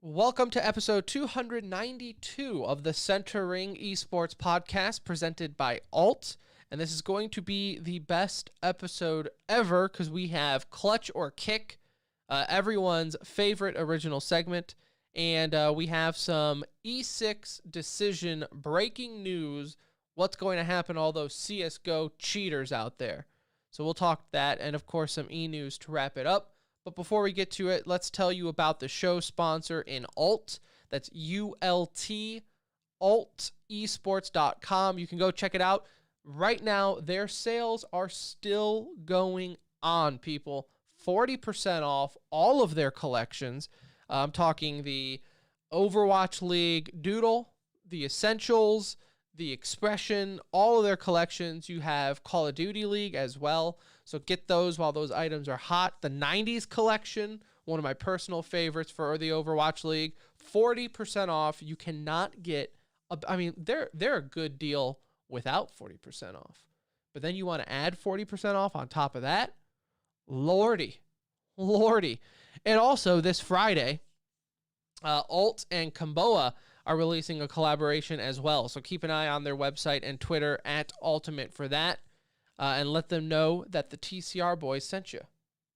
Welcome to episode 292 of the Center Ring Esports podcast presented by Alt. And this is going to be the best episode ever because we have Clutch or Kick, everyone's favorite original segment. And we have some ESIC decision breaking news. What's going to happen to all those CSGO cheaters out there? So we'll talk that and, of course, some e-news to wrap it up. But before we get to it, let's tell you about the show sponsor in Alt. That's ULT, altesports.com. You can go check it out. Right now, their sales are still going on, people. 40% off all of their collections. I'm talking the Overwatch League Doodle, the Essentials, the Expression, all of their collections. You have Call of Duty League as well. So get those while those items are hot. The 90s collection, one of my personal favorites for the Overwatch League, 40% off. You cannot get, they're a good deal without 40% off. But then you want to add 40% off on top of that? Lordy. And also this Friday, Alt and Kamboa are releasing a collaboration as well. So keep an eye on their website and Twitter at Ultimate for that. And let them know that the TCR boys sent you.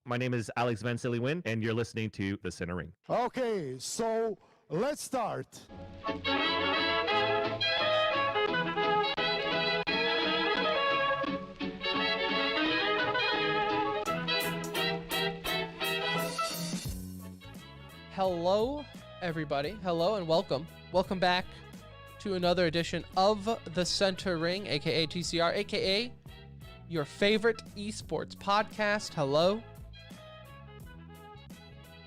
My name is Alex Van Silly-Win, and you're listening to The Center Ring. Okay, so let's start. Hello, everybody. Hello and welcome. Welcome back to another edition of The Center Ring, aka TCR, aka your favorite esports podcast. Hello.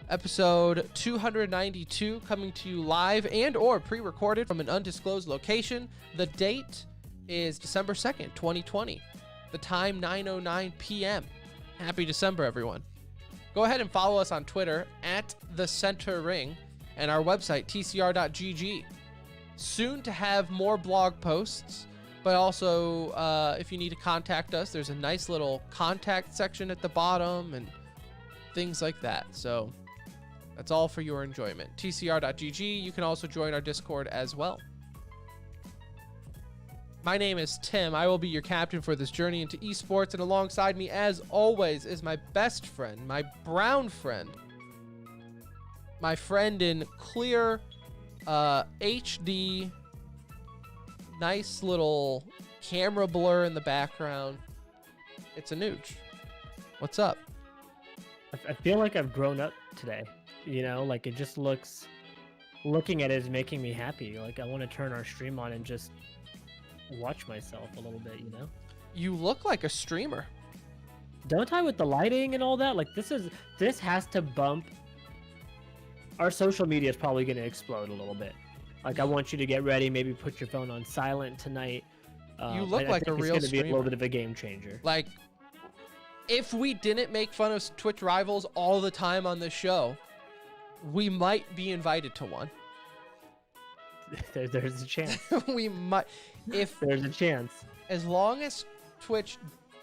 Episode 292 coming to you live and or pre-recorded from an undisclosed location. The date is December 2nd, 2020. The time 9:09 p.m. Happy December, everyone. Go ahead and follow us on Twitter at The Center Ring and our website, tcr.gg. Soon to have more blog posts, but also if you need to contact us, there's a nice little contact section at the bottom and things like that. So that's all for your enjoyment. tcr.gg. You can also join our Discord as well. My name is Tim. I will be your captain for this journey into esports, and alongside me, as always, is my best friend, my brown friend, my friend in clear HD, nice little camera blur in the background. It's Anuj. What's up? I feel like I've grown up today. You know, like it just looking at it is making me happy. Like I want to turn our stream on and just watch myself a little bit, you know? You look like a streamer. Don't I, with the lighting and all that? Like this has to bump. Our social media is probably going to explode a little bit. Like I want you to get ready, maybe put your phone on silent tonight. You look like a real streamer. It's going to be a little bit of a game changer. Like if we didn't make fun of Twitch rivals all the time on this show, we might be invited to one. There's a chance. We might. If there's a chance. As long as Twitch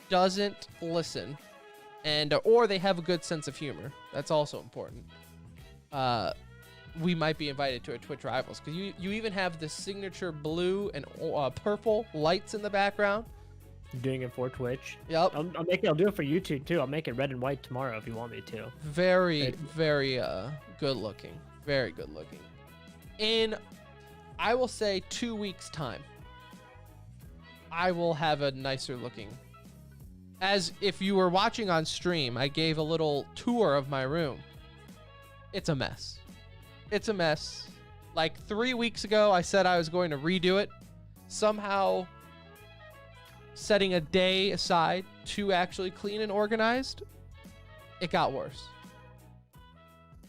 doesn't listen and or they have a good sense of humor, that's also important. We might be invited to a Twitch rivals because you even have the signature blue and purple lights in the background. I'm doing it for Twitch. Yep. I'll do it for YouTube too. I'll make it red and white tomorrow if you want me to. Very good looking. Very good looking. In, I will say 2 weeks time, I will have a nicer looking. As if you were watching on stream, I gave a little tour of my room. It's a mess. It's a mess. Like 3 weeks ago, I said I was going to redo it. Somehow, setting a day aside to actually clean and organized, it got worse.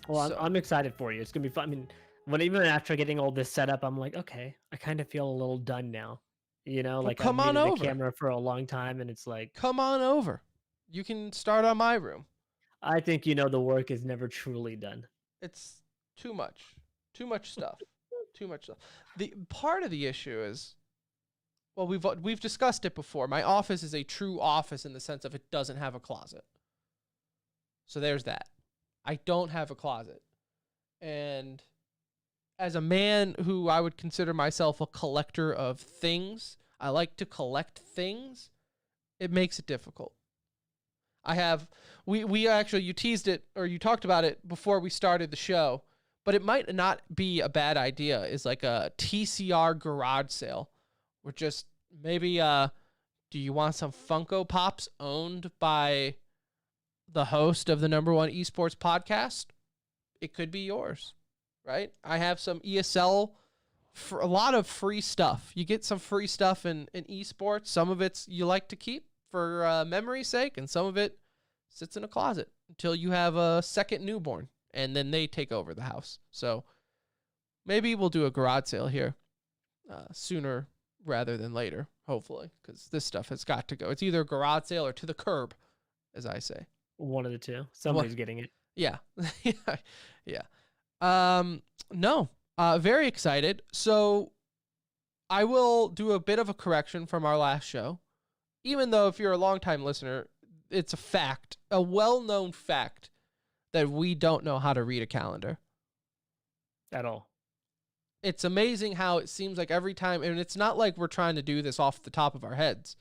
Well, I'm excited for you. It's going to be fun. I mean, even after getting all this set up, I'm like, okay, I kind of feel a little done now. You know, like come I've on needed over. the camera for a long time, and it's like, come on over. You can start on my room. I think, you know, the work is never truly done. It's too much stuff. Too much stuff. The part of the issue is, well, we've discussed it before. My office is a true office in the sense of it doesn't have a closet. So there's that. I don't have a closet. And as a man who I would consider myself a collector of things, I like to collect things. It makes it difficult. I have we actually, you teased it, or you talked about it before we started the show, but it might not be a bad idea. Is like a TCR garage sale. We're just maybe do you want some Funko Pops owned by the host of the #1 esports podcast? It could be yours, right? I have some ESL for a lot of free stuff. You get some free stuff in esports. Some of it's you like to keep for memory's sake, and some of it sits in a closet until you have a second newborn, and then they take over the house. So maybe we'll do a garage sale here sooner rather than later, hopefully, because this stuff has got to go. It's either a garage sale or to the curb, as I say. One of the two. Somebody's getting it. Yeah. Yeah. No. Very excited. So I will do a bit of a correction from our last show. Even though if you're a longtime listener, it's a fact, a well-known fact, that we don't know how to read a calendar. At all. It's amazing how it seems like every time, and it's not like we're trying to do this off the top of our heads.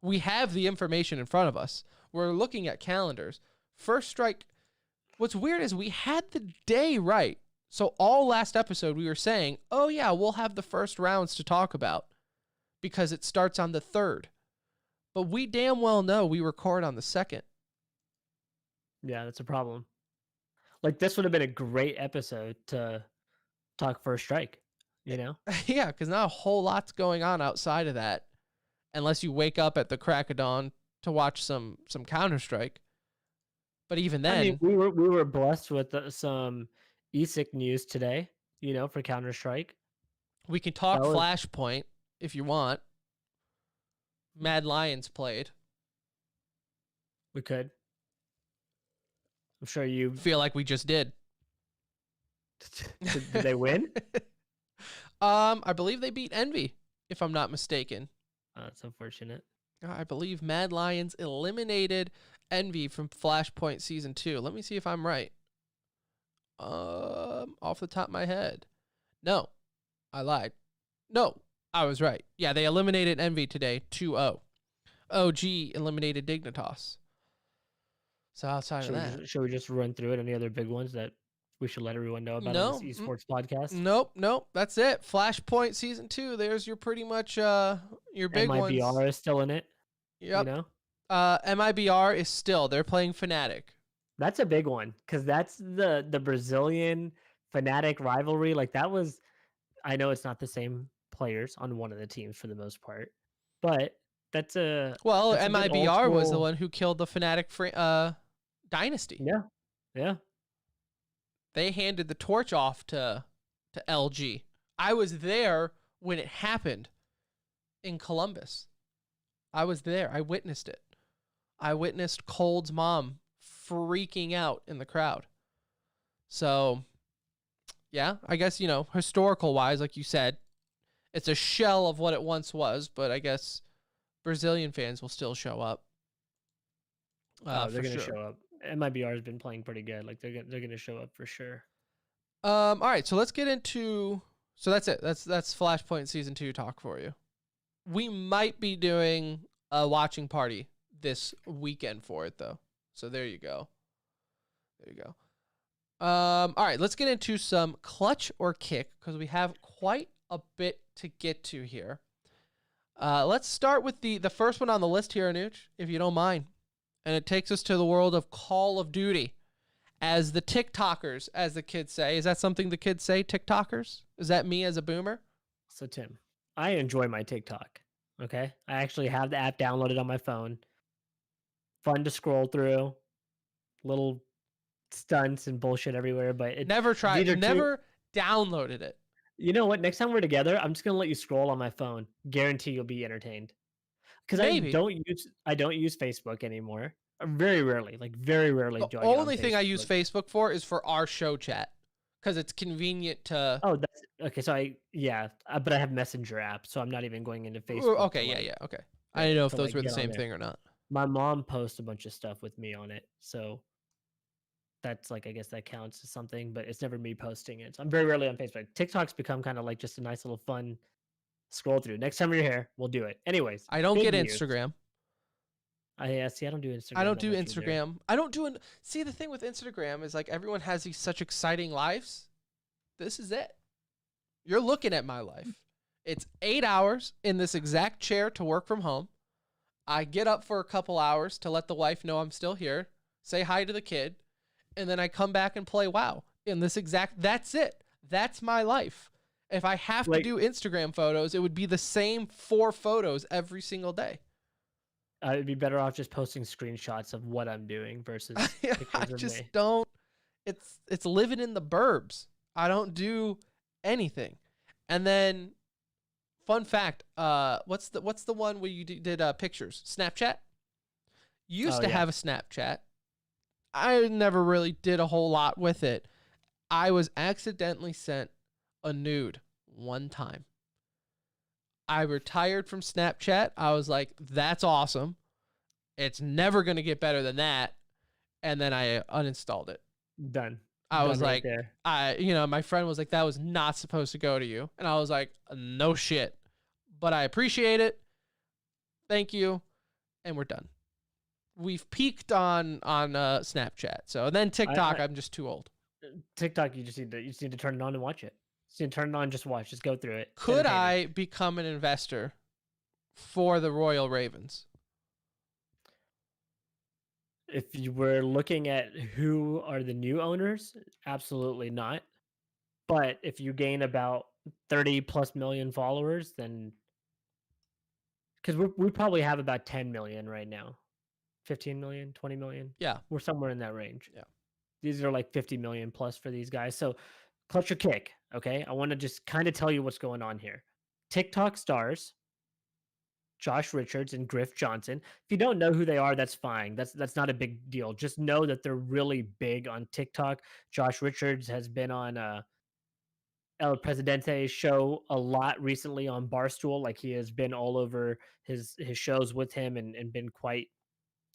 We have the information in front of us. We're looking at calendars. First Strike, what's weird is we had the day right. So all last episode we were saying, oh yeah, we'll have the first rounds to talk about because it starts on the 3rd. But we damn well know we record on the 2nd. Yeah, that's a problem. Like, this would have been a great episode to talk First Strike, you know? Yeah, because not a whole lot's going on outside of that, unless you wake up at the crack of dawn to watch some Counter-Strike. But even then, I mean, we were blessed with some ESIC news today, you know, for Counter-Strike. we can talk Flashpoint if you want. Mad Lions played. We could. I'm sure you Feel like we just did. did they win? I believe they beat Envy, if I'm not mistaken. That's unfortunate. I believe Mad Lions eliminated Envy from Flashpoint Season 2. Let me see if I'm right. Off the top of my head. No, I lied. No, I was right. Yeah, they eliminated Envy today, 2-0. OG eliminated Dignitas. So outside of that. Should we just run through it? Any other big ones that we should let everyone know about on this esports podcast? Nope. That's it. Flashpoint Season 2. There's your pretty much your big ones. MIBR is still in it. Yep. You know? MIBR is still. They're playing Fnatic. That's a big one because that's the Brazilian Fnatic rivalry. Like, that was, I know it's not the same players on one of the teams for the most part, but that's a MIBR was the one who killed the Fnatic dynasty. Yeah. They handed the torch off to LG. I was there when it happened in Columbus. I was there. I witnessed it. I witnessed Cold's mom freaking out in the crowd. So, yeah, I guess, you know, historical wise, like you said, it's a shell of what it once was, but I guess Brazilian fans will still show up. They're going to show up. MIBR has been playing pretty good. Like, they're going to show up for sure. All right, so let's get into. So that's it. That's Flashpoint Season 2 talk for you. We might be doing a watching party this weekend for it, though. So there you go. All right, let's get into some clutch or kick because we have quite a bit to get to here. Let's start with the first one on the list here, Anuj, if you don't mind. And it takes us to the world of Call of Duty. As the TikTokers, as the kids say. Is that something the kids say, TikTokers? Is that me as a boomer? So, Tim, I enjoy my TikTok, okay? I actually have the app downloaded on my phone. Fun to scroll through. Little stunts and bullshit everywhere, but it never downloaded it. You know what? Next time we're together, I'm just gonna let you scroll on my phone. Guarantee you'll be entertained. Because I don't use Facebook anymore. Very rarely do I get on only thing I use Facebook for is for our show chat because it's convenient to. Oh, that's okay. So but I have Messenger app, so I'm not even going into Facebook. Okay, okay. I didn't know if those were the same thing or not. My mom posts a bunch of stuff with me on it, so that's like, I guess that counts as something, but it's never me posting it. So I'm very rarely on Facebook. TikTok's become kind of like just a nice little fun scroll through. Next time you're here, we'll do it. Anyways, I don't big get news. Instagram. Yeah, see, I don't do Instagram. I don't that do much either. Instagram. I don't do See, the thing with Instagram is like everyone has these such exciting lives. This is it. You're looking at my life. It's 8 hours in this exact chair to work from home. I get up for a couple hours to let the wife know I'm still here, say hi to the kid, and then I come back and play WoW in this exact, that's it. That's my life. If I have to do Instagram photos, it would be the same 4 photos every single day. It'd be better off just posting screenshots of what I'm doing versus I pictures of just me. don't, it's living in the burbs. I don't do anything. And then fun fact, what's the one where you did pictures? Snapchat? You used to have a Snapchat. I never really did a whole lot with it. I was accidentally sent a nude one time. I retired from Snapchat. I was like, that's awesome. It's never going to get better than that. And then I uninstalled it. Done. I was right like, there. My friend was like, that was not supposed to go to you. And I was like, no shit. But I appreciate it. Thank you. And we're done. We've peaked on Snapchat. So and then TikTok, I'm just too old. TikTok, you just need to turn it on and watch it. You turn it on, just watch, just go through it. Could I become an investor for the Royal Ravens? If you were looking at who are the new owners, absolutely not. But if you gain about 30 plus million followers, then because we probably have about 10 million right now, 15 million, 20 million. Yeah, we're somewhere in that range. Yeah, these are like 50 million plus for these guys. So Clutch or Kick. Okay, I want to just kind of tell you what's going on here. TikTok stars Josh Richards and Griff Johnson. If you don't know who they are, that's fine. That's not a big deal. Just know that they're really big on TikTok. Josh Richards has been on El Presidente's show a lot recently on Barstool. Like he has been all over his shows with him and been quite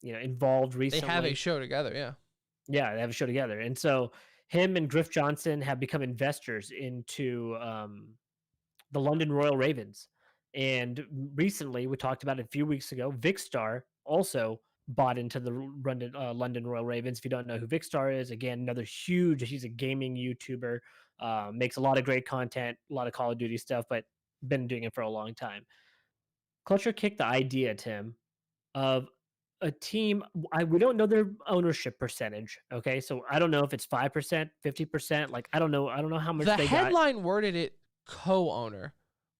involved recently. they have a show together. Yeah, they have a show together, and so him and Griff Johnson have become investors into the London Royal Ravens. And recently, we talked about it a few weeks ago, Vicstar also bought into the London Royal Ravens. If you don't know who Vicstar is, again, he's a gaming YouTuber, makes a lot of great content, a lot of Call of Duty stuff, but been doing it for a long time. Culture kicked the idea, Tim, of a team. We don't know their ownership percentage. Okay, so I don't know if it's 5%, 50%. Like I don't know how much The they headline worded it co-owner,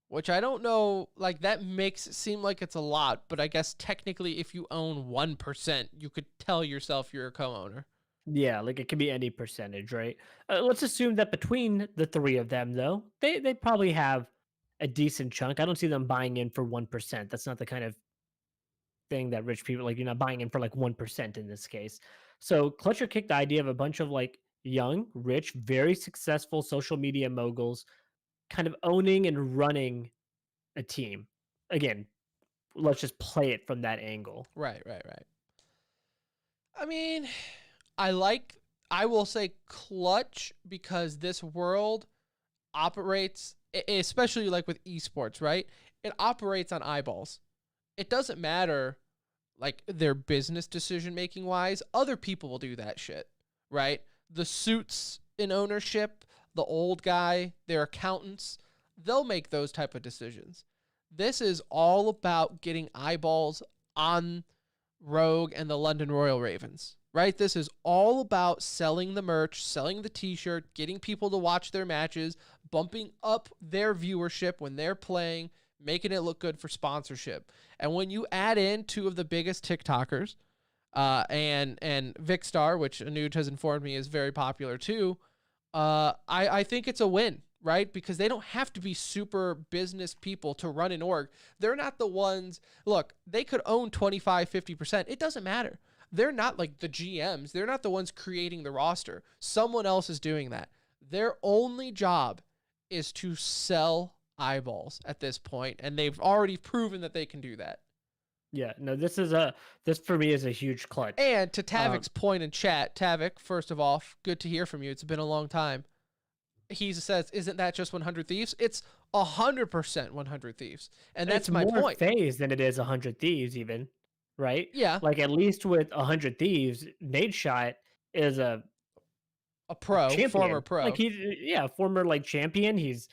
which I don't know. Like that makes it seem like it's a lot, but I guess technically, if you own 1%, you could tell yourself you're a co-owner. Yeah, like it could be any percentage, right? Let's assume that between the 3 of them, though, they probably have a decent chunk. I don't see them buying in for 1%. That's not the kind of thing that rich people like. You're not buying in for like 1% in this case. So Clutcher kicked the idea of a bunch of like young, rich, very successful social media moguls kind of owning and running a team. Again, let's just play it from that angle. Right. I mean, I will say Clutch because this world operates, especially like with esports, right? It operates on eyeballs. It doesn't matter like their business decision making wise. Other people will do that shit, right? The suits in ownership, the old guy, their accountants, they'll make those type of decisions. This is all about getting eyeballs on Rogue and the London Royal Ravens, right? This is all about selling the merch, selling the t-shirt, getting people to watch their matches, bumping up their viewership when they're playing, making it look good for sponsorship. And when you add in 2 of the biggest TikTokers, and Vicstar, which Anuj has informed me is very popular too, I think it's a win, right? Because they don't have to be super business people to run an org. They're not the ones, look, they could own 25, 50%. It doesn't matter. They're not like the GMs. They're not the ones creating the roster. Someone else is doing that. Their only job is to sell eyeballs at this point, and they've already proven that they can do that. Yeah, no, this for me is a huge clutch. And to Tavik's point in chat, Tavik, first of all, good to hear from you. It's been a long time. He says, "Isn't that just 100 Thieves?" It's 100% 100 Thieves, and that's It's my more point. phase than it is 100 Thieves, even, right? Yeah, Like at least with 100 Thieves, Nade Shot is a a pro, former champion. Like pro. he's yeah, former like champion. He's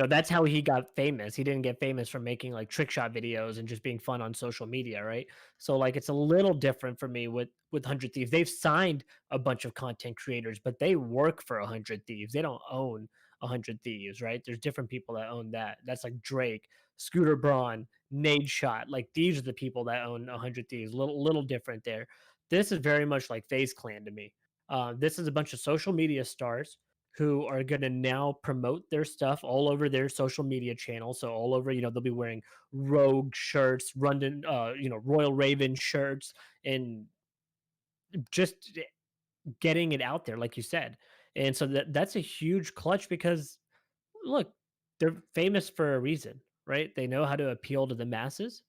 that's how he got famous. He didn't get famous from making like trick shot videos and just being fun on social media, right? So like it's a little different for me with 100 Thieves. They've signed a bunch of content creators, but they work for 100 Thieves. They don't own 100 Thieves, right? There's different people that own that. That's like Drake, Scooter Braun, Nade Shot. Like these are the people that own 100 Thieves. Little different there. This is very much like FaZe Clan to me. This is a bunch of social media stars who are going to now promote their stuff all over their social media channels. So all over, they'll be wearing Rogue shirts, London, Royal Raven shirts, and just getting it out there, like you said. And so that's a huge clutch because look, they're famous for a reason, right? They know how to appeal to the masses.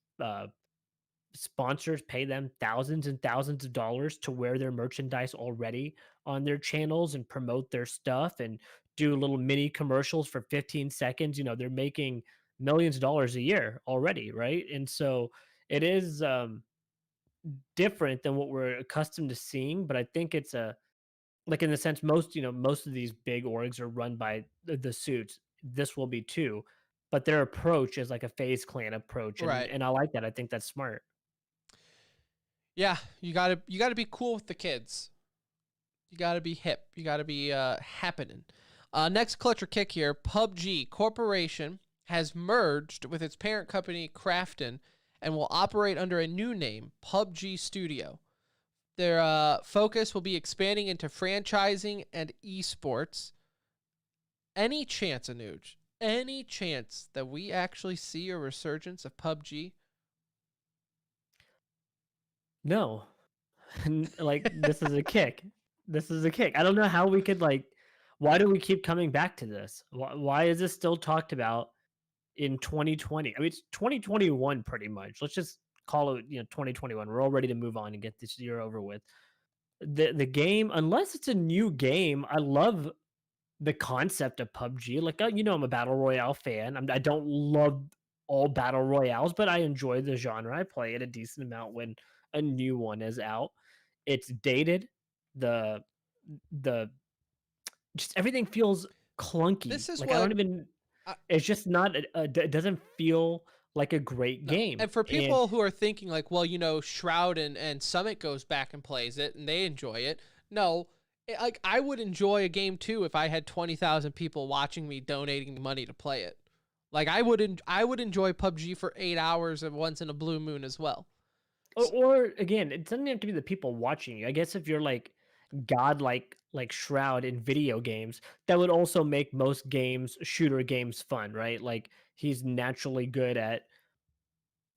Sponsors pay them thousands and thousands of dollars to wear their merchandise already on their channels and promote their stuff and do little mini commercials for 15 seconds. They're making millions of dollars a year already, right? And so it is different than what we're accustomed to seeing, but I think it's a like in the sense most of these big orgs are run by the suits. This will be too, but their approach is like a phase clan approach, and Right. and I like that. I think that's smart. Yeah, you gotta be cool with the kids. You gotta be hip. You gotta be happening. Next clutch or kick here. PUBG Corporation has merged with its parent company Krafton and will operate under a new name, PUBG Studio. Their focus will be expanding into franchising and esports. Any chance, Anuj? Any chance that we actually see a resurgence of PUBG? No, like this is a kick. This is a kick. I don't know how we could like. Why do we keep coming back to this? Why is this still talked about in 2020? I mean, it's 2021 pretty much. Let's just call it 2021. We're all ready to move on and get this year over with. The game, unless it's a new game, I love the concept of PUBG. Like, I'm a battle royale fan. I don't love all battle royales, but I enjoy the genre. I play it a decent amount when a new one is out. It's dated. The the just everything feels clunky. This is Like I don't what even. I, It's just not. It doesn't feel like a great no. game. And for And people who are thinking like, well, Shroud and Summit goes back and plays it and they enjoy it. No, like I would enjoy a game too if I had 20,000 people watching me donating money to play it. Like I would enjoy PUBG for 8 hours of once in a blue moon as well. or again, it doesn't have to be the people watching you. I guess if you're like god like Shroud in video games, that would also make most shooter games fun, right? Like he's naturally good at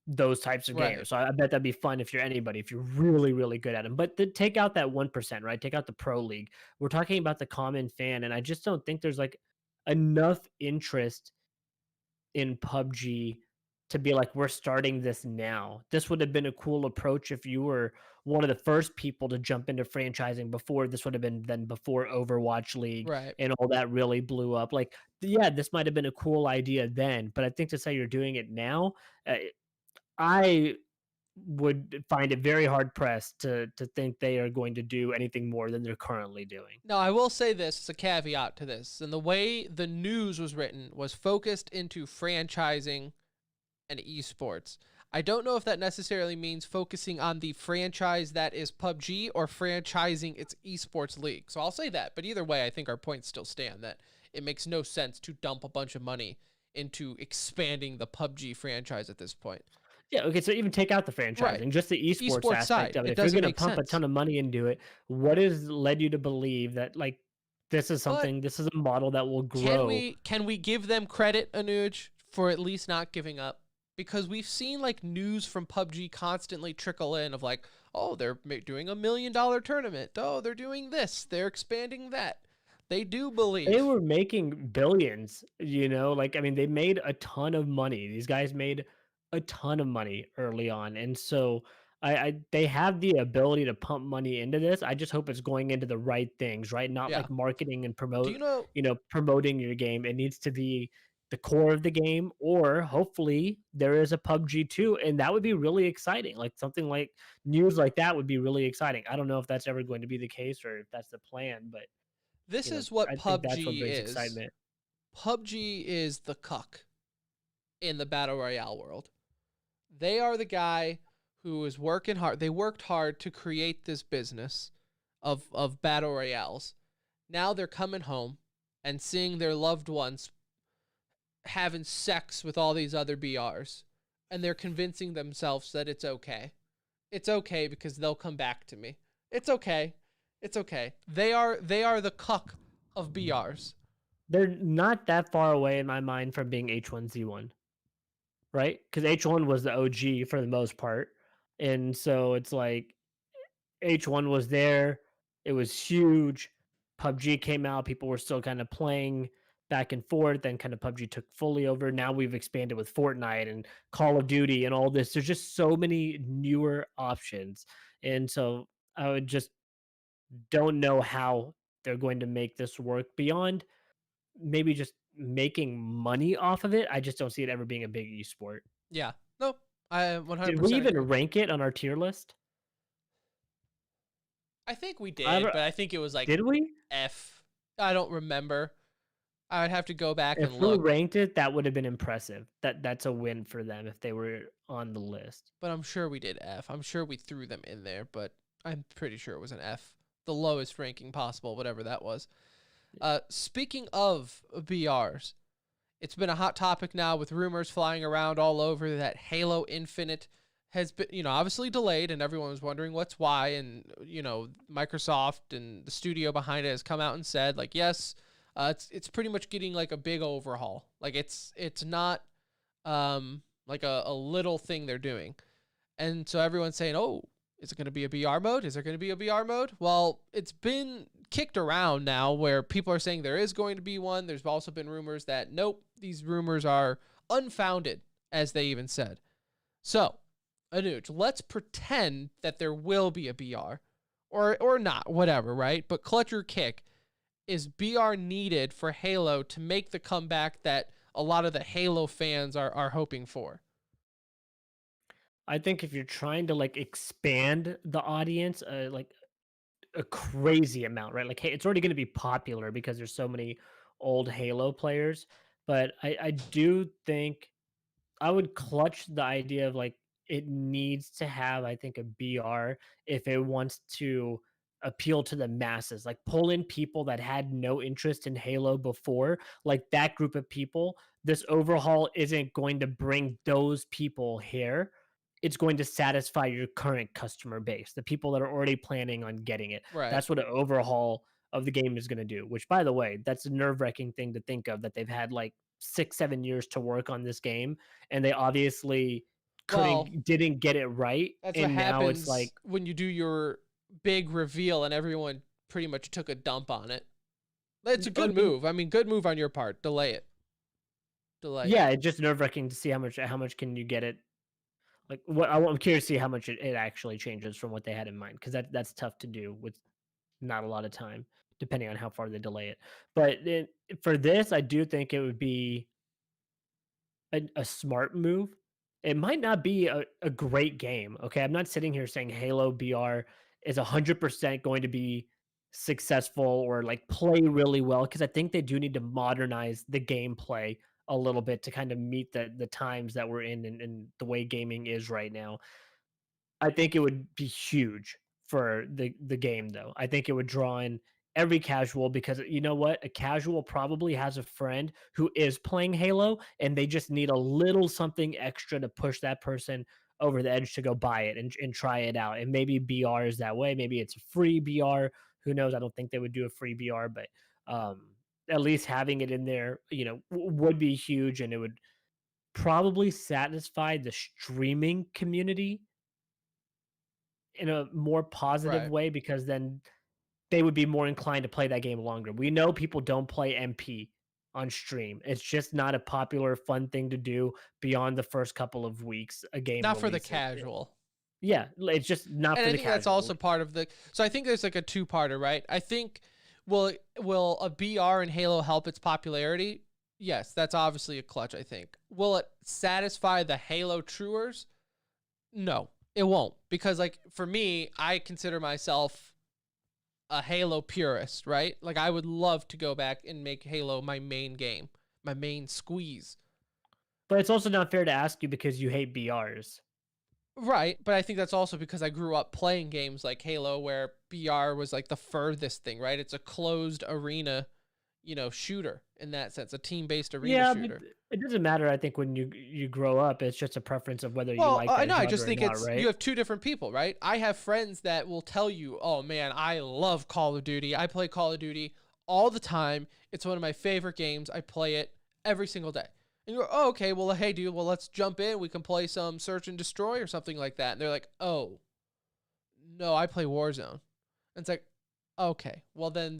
those types of Right. games. So I bet that'd be fun if you're anybody, if you're really, really good at them. But take out that 1%, right? Take out the pro league. We're talking about the common fan, and I just don't think there's like enough interest in PUBG to be like, we're starting this now. This would have been a cool approach if you were one of the first people to jump into franchising before this would have been then before Overwatch League Right. and all that really blew up. Like, yeah, this might have been a cool idea then, but I think to say you're doing it now, I would find it very hard pressed to think they are going to do anything more than they're currently doing. Now, I will say this, it's a caveat to this. And the way the news was written was focused into franchising and esports. I don't know if that necessarily means focusing on the franchise that is PUBG or franchising its esports league. So I'll say that. But either way, I think our points still stand that it makes no sense to dump a bunch of money into expanding the PUBG franchise at this point. Yeah, okay, so even take out the franchising, Right. just the esports Esports aspect side, of it. it If you're doesn't gonna make pump a sense. ton of money into it, what has led you to believe that like this is But something, this is a model that will grow? can we give them credit, Anuj, for at least not giving up? Because we've seen like news from PUBG constantly trickle in of like, oh, they're doing $1 million tournament. Oh, they're doing this. They're expanding that. They do believe. They were making billions, like I mean, they made a ton of money. These guys made a ton of money early on, and so they have the ability to pump money into this. I just hope it's going into the right things, right? Not Yeah. like marketing and Do you know promoting your game. It needs to be the core of the game, or hopefully there is a PUBG 2, and that would be really exciting. Like something like news like that would be really exciting. I don't know if that's ever going to be the case or if that's the plan, but this is what I think that's what PUBG brings is? excitement. PUBG is the cuck in the battle royale world. They are the guy who is working hard. They worked hard to create this business of battle royales. Now they're coming home and seeing their loved ones having sex with all these other BRs, and they're convincing themselves that it's okay. It's okay because they'll come back to me. It's okay. It's okay. They are the cuck of BRs. They're not that far away in my mind from being H1Z1, right? Because H1 was the OG for the most part. And so it's like H1 was there. It was huge. PUBG came out. People were still kind of playing back and forth. Then kind of PUBG took fully over. Now we've expanded with Fortnite and Call of Duty and all this. There's just so many newer options. And so I would just don't know how they're going to make this work beyond maybe just making money off of it. I just don't see it ever being a big esport. Yeah. No, I Did we 100% even agree. rank it on our tier list? I think we I did, don't- but I think it was like Did we? F. I don't remember. I would have to go back and If we look, ranked it, that would have been impressive. That's a win for them if they were on the list. but I'm sure we did F. I'm sure we threw them in there, but I'm pretty sure it was an F. The lowest ranking possible, whatever that was. Speaking of BRs, it's been a hot topic now with rumors flying around all over that Halo Infinite has been, obviously delayed, and everyone was wondering what's why. And, Microsoft and the studio behind it has come out and said, like, yes, it's pretty much getting like a big overhaul. Like it's not like a little thing they're doing. And so everyone's saying, oh, is it going to be a BR mode? Is there going to be a BR mode? Well, it's been kicked around now where people are saying there is going to be one. There's also been rumors that, nope, these rumors are unfounded, as they even said. So, Anuj, let's pretend that there will be a BR or not, whatever, right? But clutch or kick, is BR needed for Halo to make the comeback that a lot of the Halo fans are hoping for? I think if you're trying to like expand the audience, like a crazy amount, right? Like, hey, it's already going to be popular because there's so many old Halo players. But I do think I would clutch the idea of like it needs to have, I think, a BR if it wants to appeal to the masses, like pull in people that had no interest in Halo before, like that group of people. This overhaul isn't going to bring those people here. It's going to satisfy your current customer base, the people that are already planning on getting it. Right. That's what an overhaul of the game is going to do, which, by the way, that's a nerve wracking thing to think of that they've had like 6, 7 years to work on this game and they obviously Well, didn't get it right, that's what and now it's like happens when you do your big reveal and everyone pretty much took a dump on it. It's a I good mean, move. I mean, good move on your part. Delay it. Delay it. yeah, it's just nerve-wracking to see how much can you get it. Like what I'm curious to see how much it actually changes from what they had in mind because that's tough to do with not a lot of time depending on how far they delay it. But for this, I do think it would be a smart move. It might not be a great game. Okay. I'm not sitting here saying Halo BR is 100% going to be successful or like play really well because I think they do need to modernize the gameplay a little bit to kind of meet the times that we're in and the way gaming is right now. I think it would be huge for the game though. I think it would draw in every casual because you know what? A casual probably has a friend who is playing Halo and they just need a little something extra to push that person over the edge to go buy it and try it out. And maybe BR is that way. Maybe it's a free BR. Who knows? I don't think they would do a free BR, but at least having it in there, would be huge and it would probably satisfy the streaming community in a more positive Right. way because then they would be more inclined to play that game longer. We know people don't play MP. on stream. It's just not a popular, fun thing to do beyond the first couple of weeks a game Not for the releases. casual. Yeah, it's just not And for I the think that's casual. also part of the. So I think there's like a two-parter, right? I think will a BR and Halo help its popularity? Yes, that's obviously a clutch. I think. Will it satisfy the Halo truers? No, it won't, because like for me, I consider myself a Halo purist, right? Like I would love to go back and make Halo my main game, my main squeeze. But it's also not fair to ask you because you hate BRs. Right, but I think that's also because I grew up playing games like Halo where BR was like the furthest thing, right? It's a closed arena, shooter in that sense, a team-based arena Yeah, shooter. but it doesn't matter. I think when you grow up, it's just a preference of whether you Well, like I that know. I genre just or think not, right? you have two different people, right? I have friends that will tell you, "Oh man, I love Call of Duty. I play Call of Duty all the time. It's one of my favorite games. I play it every single day." And you're, "Oh, okay. Well, hey, dude. Well, let's jump in. We can play some Search and Destroy or something like that." And they're like, "Oh, no, I play Warzone." And it's like, okay. Well, then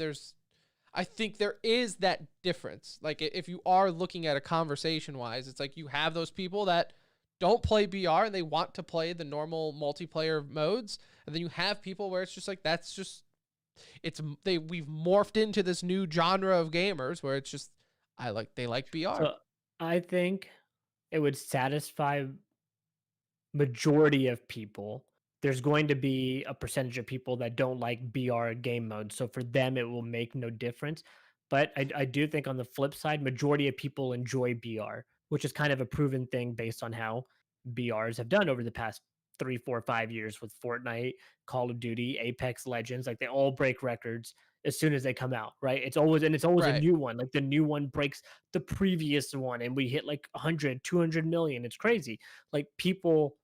I think there is that difference. Like if you are looking at a conversation wise, it's like you have those people that don't play BR and they want to play the normal multiplayer modes, and then you have people where it's just like we've morphed into this new genre of gamers where it's just they like BR. So I think it would satisfy majority of people. There's going to be a percentage of people that don't like BR game mode. So for them, it will make no difference. But I do think on the flip side, majority of people enjoy BR, which is kind of a proven thing based on how BRs have done over the past 3, 4, 5 years with Fortnite, Call of Duty, Apex Legends. Like they all break records as soon as they come out, right? It's always a Right. new one. Like the new one breaks the previous one, and we hit like 100, 200 million. It's crazy. Like people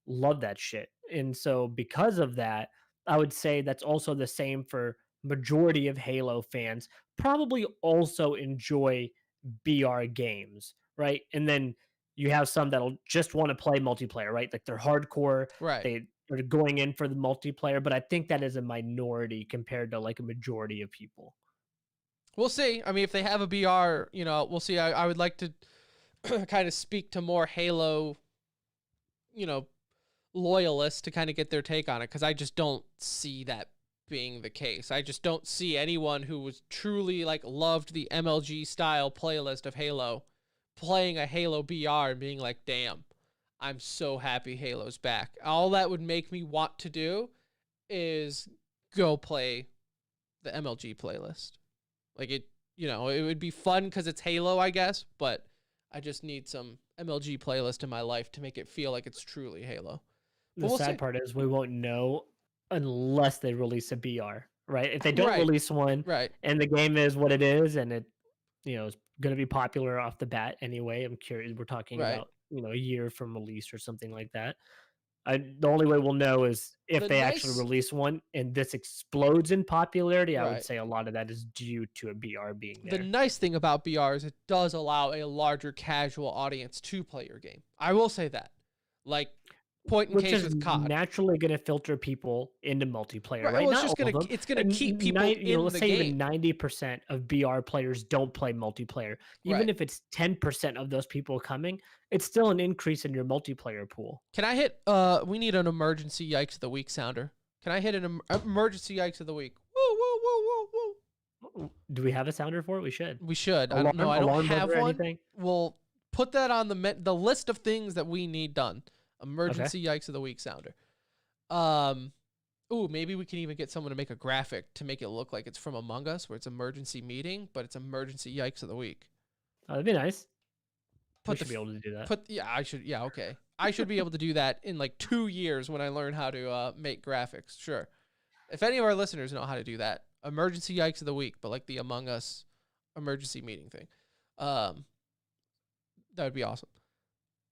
love that shit. And so because of that, I would say that's also the same for majority of Halo fans. Probably also enjoy BR games, right? And then you have some that'll just want to play multiplayer, right? Like they're hardcore, Right. they are going in for the multiplayer, but I think that is a minority compared to like a majority of people. We'll see. I mean, if they have a BR, we'll see. I would like to kind of speak to more Halo, loyalists to kind of get their take on it, because I just don't see that being the case. I just don't see anyone who was truly like loved the MLG style playlist of Halo playing a Halo BR and being like, damn, I'm so happy Halo's back. All that would make me want to do is go play the MLG playlist. Like it would be fun because it's Halo, I guess, but I just need some MLG playlist in my life to make it feel like it's truly Halo. The sad part is we won't know unless they release a BR, right? If they don't Right. release one, Right. and the game is what it is, and it, is going to be popular off the bat anyway. I'm curious. We're talking Right. about a year from release or something like that. The only way we'll know is if they actually release one and this explodes in popularity. I would Right. say a lot of that is due to a BR being The there. nice thing about BR is it does allow a larger casual audience to play your game. I will say that. Like point in Which case is with COD. naturally going to filter people into multiplayer, Right. right? Well, Not all of them. it's gonna keep people in let's the say game. even 90% of BR players don't play multiplayer. Even Right. if it's 10% of those people coming, it's still an increase in your multiplayer pool. Can I hit we need an emergency yikes of the week sounder. Can I hit an emergency yikes of the week? Woo woo woo woo woo. Do we have a sounder for it? We should. We should. I don't know. I don't Alarm have buzzer or one. anything? We'll put that on the list of things that we need done. Emergency yikes of the week sounder. Ooh, maybe we can even get someone to make a graphic to make it look like it's from Among Us, where it's emergency meeting, but it's emergency yikes of the week. Oh, that'd be nice. Put We should be able to do that. I should. Yeah, okay. I should be able to do that in like 2 years when I learn how to make graphics. Sure. If any of our listeners know how to do that, emergency yikes of the week, but like the Among Us emergency meeting thing, that would be awesome.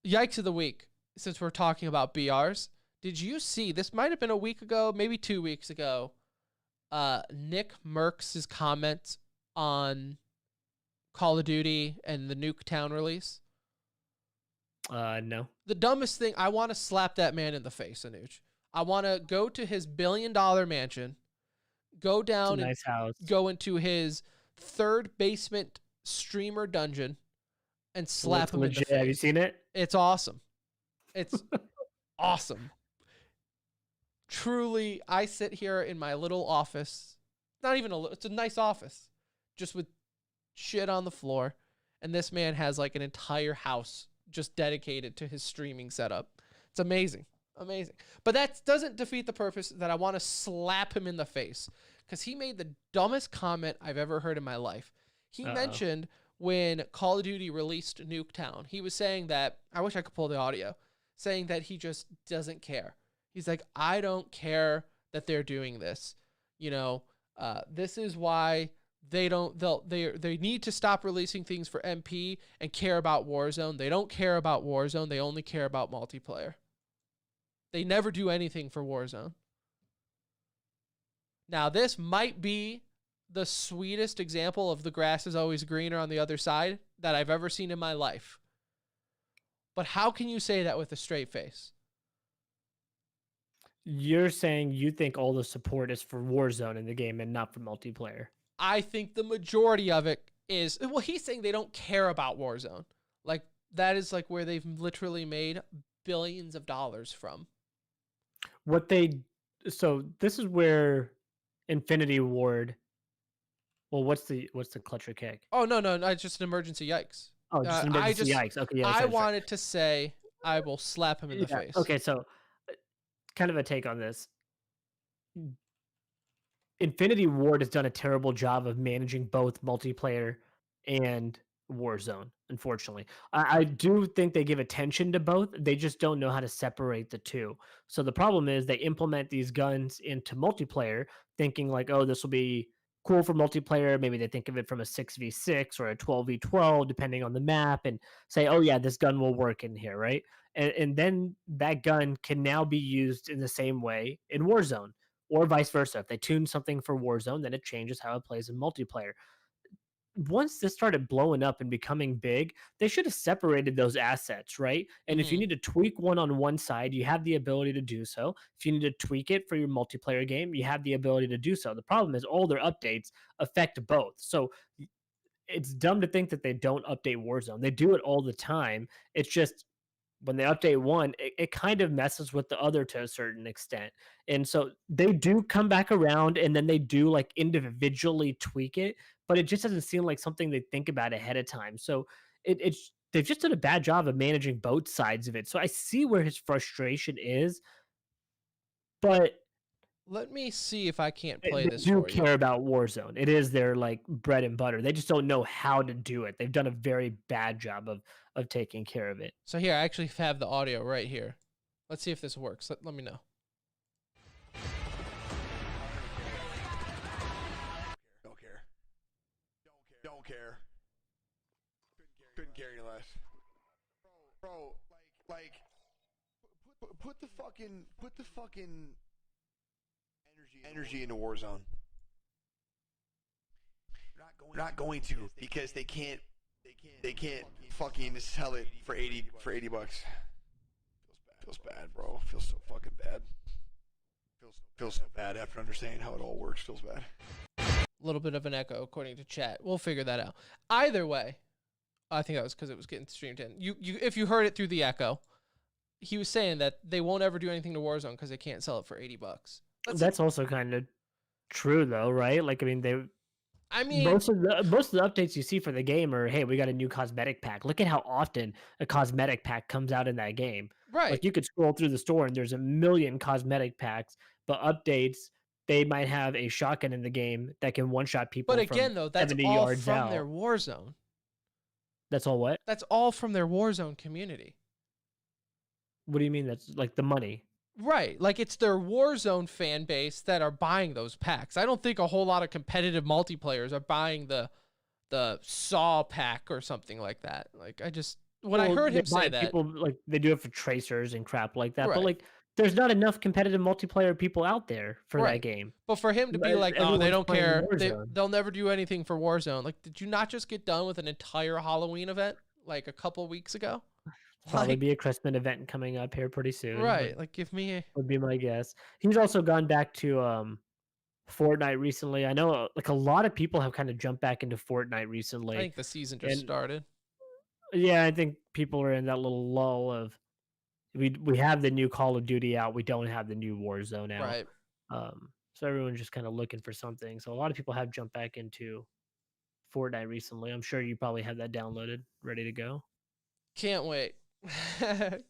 Yikes of the week. Since we're talking about BRs, did you see, this might have been a week ago, maybe 2 weeks ago, Nick Merckx' comment on Call of Duty and the Nuketown release? No. The dumbest thing, I want to slap that man in the face, Anuj. I want to go to his $1 billion mansion, go down It's a nice house. go into his third basement streamer dungeon and slap Looks him in the legit. face. Have you seen it? It's awesome. It's awesome. Truly, I sit here in my little office. Not even it's a nice office, just with shit on the floor. And this man has like an entire house just dedicated to his streaming setup. It's amazing. Amazing. But that doesn't defeat the purpose that I want to slap him in the face, because he made the dumbest comment I've ever heard in my life. He mentioned when Call of Duty released Nuketown, he was saying that, I wish I could pull the audio, saying that he just doesn't care. He's like, I don't care that they're doing this. You know, this is why they need to stop releasing things for MP and care about Warzone. They don't care about Warzone. They only care about multiplayer. They never do anything for Warzone. Now, this might be the sweetest example of the grass is always greener on the other side that I've ever seen in my life. But how can you say that with a straight face? You're saying you think all the support is for Warzone in the game and not for multiplayer. I think the majority of it is, well, he's saying they don't care about Warzone. Like, that is like where they've literally made billions of dollars from. So this is where Infinity Ward. Well, what's the clutch or kick? Oh, no, it's just an emergency yikes. Oh, just an emergency yikes. Okay, yeah. I wanted to say I will slap him in the face. Okay, so kind of a take on this. Infinity Ward has done a terrible job of managing both multiplayer and Warzone, unfortunately. I do think they give attention to both. They just don't know how to separate the two. So the problem is they implement these guns into multiplayer thinking like, oh, this will be cool for multiplayer. Maybe they think of it from a 6v6 or a 12v12, depending on the map, and say, oh, yeah, this gun will work in here, right? And then that gun can now be used in the same way in Warzone, or vice versa. If they tune something for Warzone, then it changes how it plays in multiplayer. Once this started blowing up and becoming big, they should have separated those assets, right? And if you need to tweak one on one side, you have the ability to do so. If you need to tweak it for your multiplayer game, you have the ability to do so. The problem is all their updates affect both. So it's dumb to think that they don't update Warzone. They do it all the time. It's just when they update one, it kind of messes with the other to a certain extent. And so they do come back around and then they do like individually tweak it, but it just doesn't seem like something they think about ahead of time. So they've just done a bad job of managing both sides of it. So I see where his frustration is, but let me see if I can't play this. They do care about Warzone. It is their like bread and butter. They just don't know how to do it. They've done a very bad job of taking care of it. So here, I actually have the audio right here. Let's see if this works. Let me know. Don't care. Couldn't care any less. Bro, like, put the fucking energy into Warzone. We're not going to, because they can't fucking sell it for 80 bucks. Feels bad, bro. Feels so fucking bad. Feels so bad after understanding how it all works. Feels bad. A little bit of an echo according to chat. We'll figure that out. Either way, I think that was because it was getting streamed in. You if you heard it through the echo, he was saying that they won't ever do anything to Warzone because they can't sell it for 80 bucks. That's also kind of true though, right? Like, I mean, most of the updates you see for the game are, hey, we got a new cosmetic pack. Look at how often a cosmetic pack comes out in that game. Right. Like, you could scroll through the store and there's a million cosmetic packs, but updates, they might have a shotgun in the game that can one-shot people. But again, though, that's all from their Warzone. That's all what? That's all from their Warzone community. What do you mean? That's like the money? Right. Like, it's their Warzone fan base that are buying those packs. I don't think a whole lot of competitive multiplayers are buying the Saw pack or something like that. Like, I heard him say that. People, like, they do it for tracers and crap like that. Right. But, like, there's not enough competitive multiplayer people out there for that game. But for him to be like, oh, they don't care. They'll never do anything for Warzone. Like, did you not just get done with an entire Halloween event like a couple weeks ago? Probably be a Christmas event coming up here pretty soon. Right. Like, give me would be my guess. He's also gone back to Fortnite recently. I know like a lot of people have kind of jumped back into Fortnite I recently. think the season just And started. yeah, I think people are in that little lull of we have the new Call of Duty out, we don't have the new Warzone out. Right. So everyone's just kind of looking for something. So a lot of people have jumped back into Fortnite recently. I'm sure you probably have that downloaded, ready to go. Can't wait.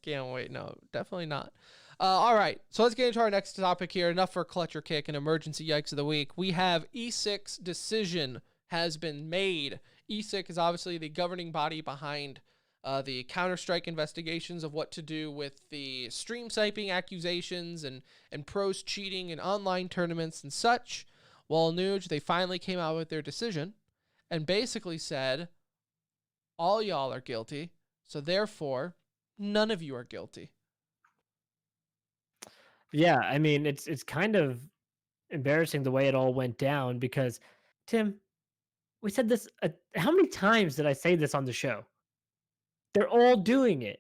Can't wait. No, definitely not. All right. So let's get into our next topic here. Enough for Clutch or Kick and Emergency Yikes of the Week. We have ESIC's decision has been made. ESIC is obviously the governing body behind the Counter-Strike investigations of what to do with the stream sniping accusations and pros cheating in online tournaments and such. Well, Nuge, they finally came out with their decision and basically said, all y'all are guilty, so therefore, none of you are guilty. Yeah, I mean, it's kind of embarrassing the way it all went down because, Tim, we said this. How many times did I say this on the show? They're all doing it.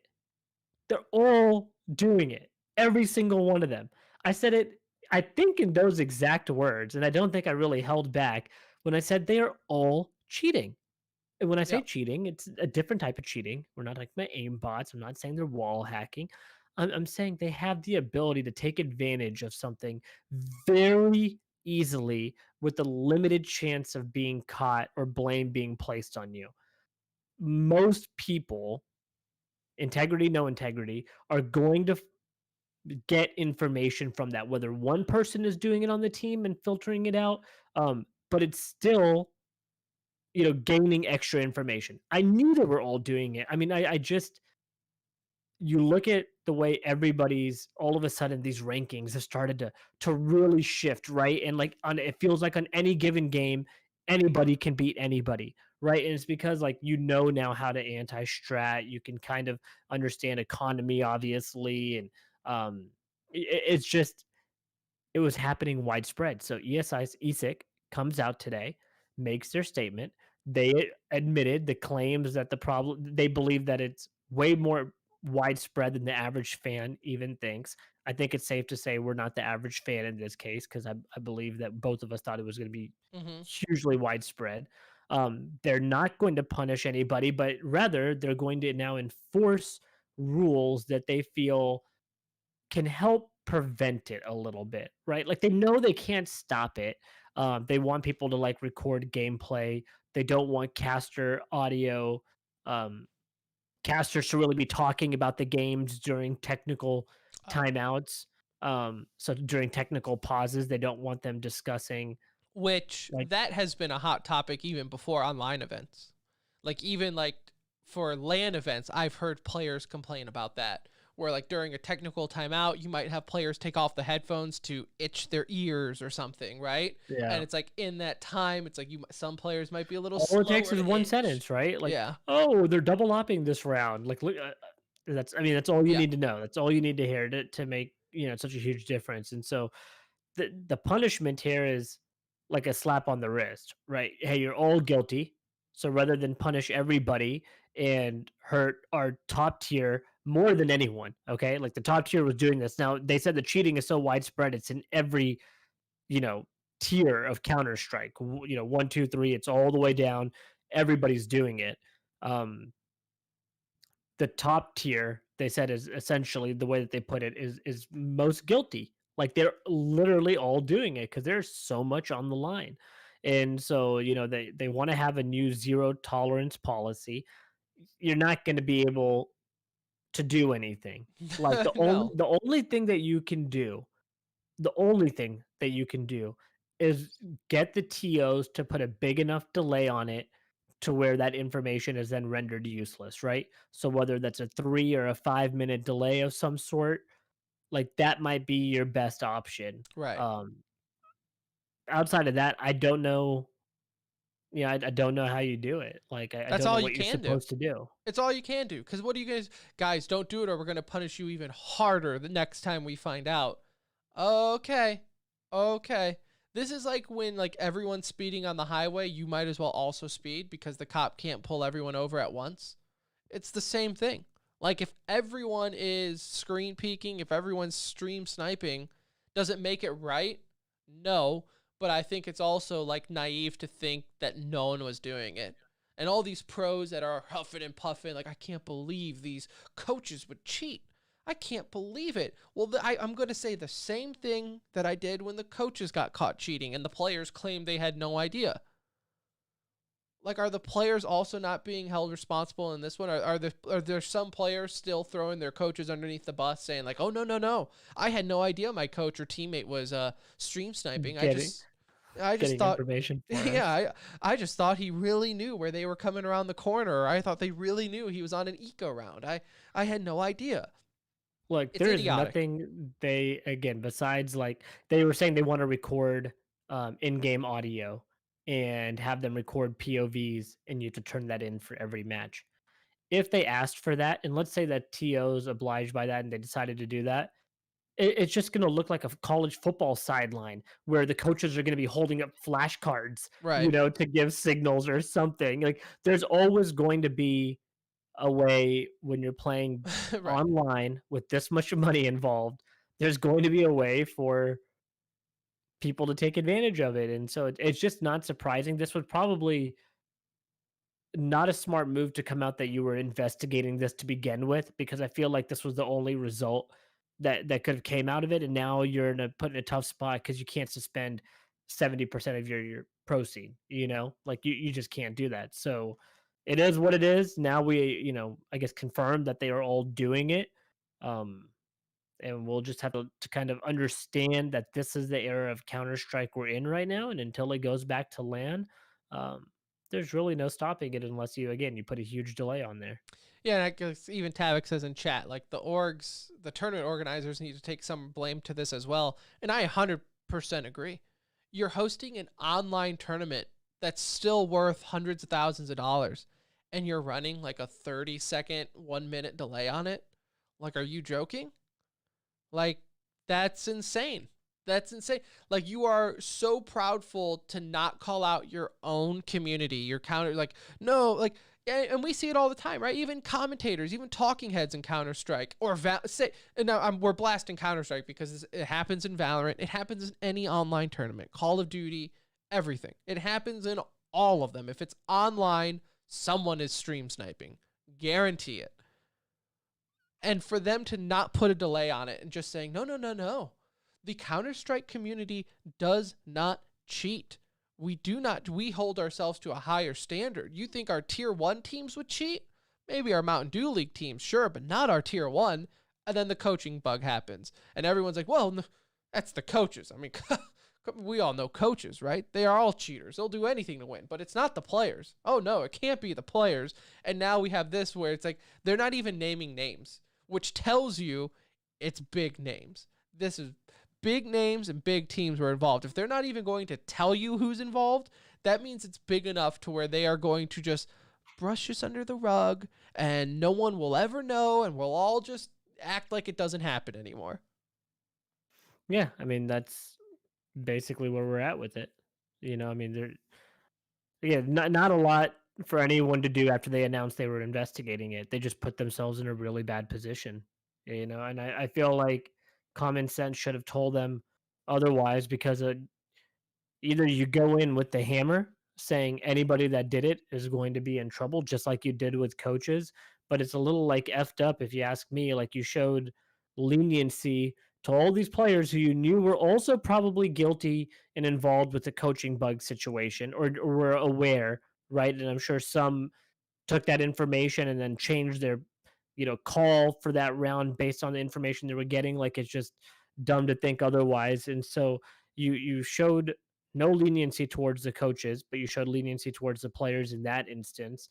They're all doing it. Every single one of them. I said it, I think, in those exact words, and I don't think I really held back when I said they are all cheating. And when I say Yep. cheating, it's a different type of cheating. We're not like my aim bots. I'm not saying they're wall hacking. I'm saying they have the ability to take advantage of something very easily with a limited chance of being caught or blame being placed on you. Most people, integrity, no integrity, are going to get information from that, whether one person is doing it on the team and filtering it out, but it's still gaining extra information. I knew they were all doing it. I mean, I just, you look at the way everybody's all of a sudden these rankings have started to really shift, right? And like it feels like on any given game, anybody can beat anybody, right? And it's because like now how to anti-strat, you can kind of understand economy, obviously, and it's just it was happening widespread. So ESIC comes out today, makes their statement. They admitted the claims that the problem, they believe that it's way more widespread than the average fan even thinks. I think it's safe to say we're not the average fan in this case because I believe that both of us thought it was going to be hugely widespread. They're not going to punish anybody, but rather they're going to now enforce rules that they feel can help prevent it a little bit, right? Like they know they can't stop it. They want people to like record gameplay. They don't want um, casters to really be talking about the games during technical timeouts. So during technical pauses, they don't want them discussing. Which Like, that has been a hot topic even before online events. Like even like for LAN events, I've heard players complain about that. Where like during a technical timeout, you might have players take off the headphones to itch their ears or something, right? yeah. And it's like in that time, it's like some players might be a little All slower it takes is to one itch. sentence, right? Like, Yeah. oh, they're double opping this round. Like, look, that's all you Yeah. need to know. That's all you need to hear to make such a huge difference. And so, the punishment here is like a slap on the wrist, right? Hey, you're all guilty. So rather than punish everybody and hurt our top tier more than anyone, okay? Like the top tier was doing this. Now they said the cheating is so widespread; it's in every tier of Counter Strike. 1, 2, 3. It's all the way down. Everybody's doing it. The top tier, they said, is essentially the way that they put it is most guilty. Like they're literally all doing it because there's so much on the line. And so, they want to have a new zero tolerance policy. You're not going to be able to do anything. Like No. the only thing that you can do, the only thing that you can do is get the TOs to put a big enough delay on it to where that information is then rendered useless, right? So whether that's a 3 or a 5 minute delay of some sort, like that might be your best option. Right. Outside of that, I don't know. Yeah, I don't know how you do it. Like I That's don't know all you what you're can do. supposed to do. It's all you can do. Because what do you guys don't do it or we're going to punish you even harder the next time we find out. Okay. This is like when like everyone's speeding on the highway, you might as well also speed because the cop can't pull everyone over at once. It's the same thing. Like if everyone is screen peeking, if everyone's stream sniping, does it make it right? No, but I think it's also like naive to think that no one was doing it. And all these pros that are huffing and puffing, like, I can't believe these coaches would cheat. I can't believe it. Well, I'm going to say the same thing that I did when the coaches got caught cheating and the players claimed they had no idea. Like, are the players also not being held responsible in this one? Are there some players still throwing their coaches underneath the bus, saying like, "Oh no, I had no idea my coach or teammate was stream sniping. I just Getting thought, information for us. yeah, I just thought he really knew where they were coming around the corner. Or I thought they really knew he was on an eco round. I had no idea." Look, It's there is idiotic. nothing they again besides like they were saying they want to record in-game audio and have them record POVs, and you have to turn that in for every match. If they asked for that, and let's say that TO's obliged by that and they decided to do that, it's just going to look like a college football sideline where the coaches are going to be holding up flashcards, Right. to give signals or something. Like there's always going to be a way when you're playing Right. online with this much money involved, there's going to be a way for people to take advantage of it. And so it's just not surprising. This was probably not a smart move to come out that you were investigating this to begin with, because I feel like this was the only result that could have came out of it. And now you're put in a tough spot because you can't suspend 70% of your proceed, like you just can't do that. So it is what it is. Now we, I guess confirmed that they are all doing it. Um, and we'll just have to kind of understand that this is the era of Counter-Strike we're in right now. And until it goes back to LAN, um, there's really no stopping it unless you put a huge delay on there. Yeah, and I guess even Tavik says in chat, like the tournament organizers need to take some blame to this as well. And I 100% agree. You're hosting an online tournament that's still worth hundreds of thousands of dollars, and you're running like a 30-second, 1 minute delay on it. Like, are you joking? Like, that's insane. That's insane. Like, you are so proudful to not call out your own community, your counter. Like, no, like, and we see it all the time, right? Even commentators, even talking heads in Counter-Strike, or and now we're blasting Counter-Strike because it happens in Valorant. It happens in any online tournament, Call of Duty, everything. It happens in all of them. If it's online, someone is stream sniping. Guarantee it. And for them to not put a delay on it and just saying, no. The Counter-Strike community does not cheat. We hold ourselves to a higher standard. You think our tier 1 teams would cheat? Maybe our Mountain Dew League teams, sure, but not our tier 1. And then the coaching bug happens. And everyone's like, well, no, that's the coaches. I mean, we all know coaches, right? They are all cheaters. They'll do anything to win, but it's not the players. Oh, no, it can't be the players. And now we have this where it's like they're not even naming names, which tells you it's big names. This is big names and big teams were involved. If they're not even going to tell you who's involved, that means it's big enough to where they are going to just brush us under the rug and no one will ever know, and we'll all just act like it doesn't happen anymore. Yeah, I mean, that's basically where we're at with it. Not a lot for anyone to do after they announced they were investigating it. They just put themselves in a really bad position, and I feel like common sense should have told them otherwise, because either you go in with the hammer saying anybody that did it is going to be in trouble, just like you did with coaches, but it's a little like effed up if you ask me. Like, you showed leniency to all these players who you knew were also probably guilty and involved with the coaching bug situation, or were aware, right? And I'm sure some took that information and then changed their call for that round based on the information they were getting. Like, it's just dumb to think otherwise. And so you showed no leniency towards the coaches, but you showed leniency towards the players in that instance.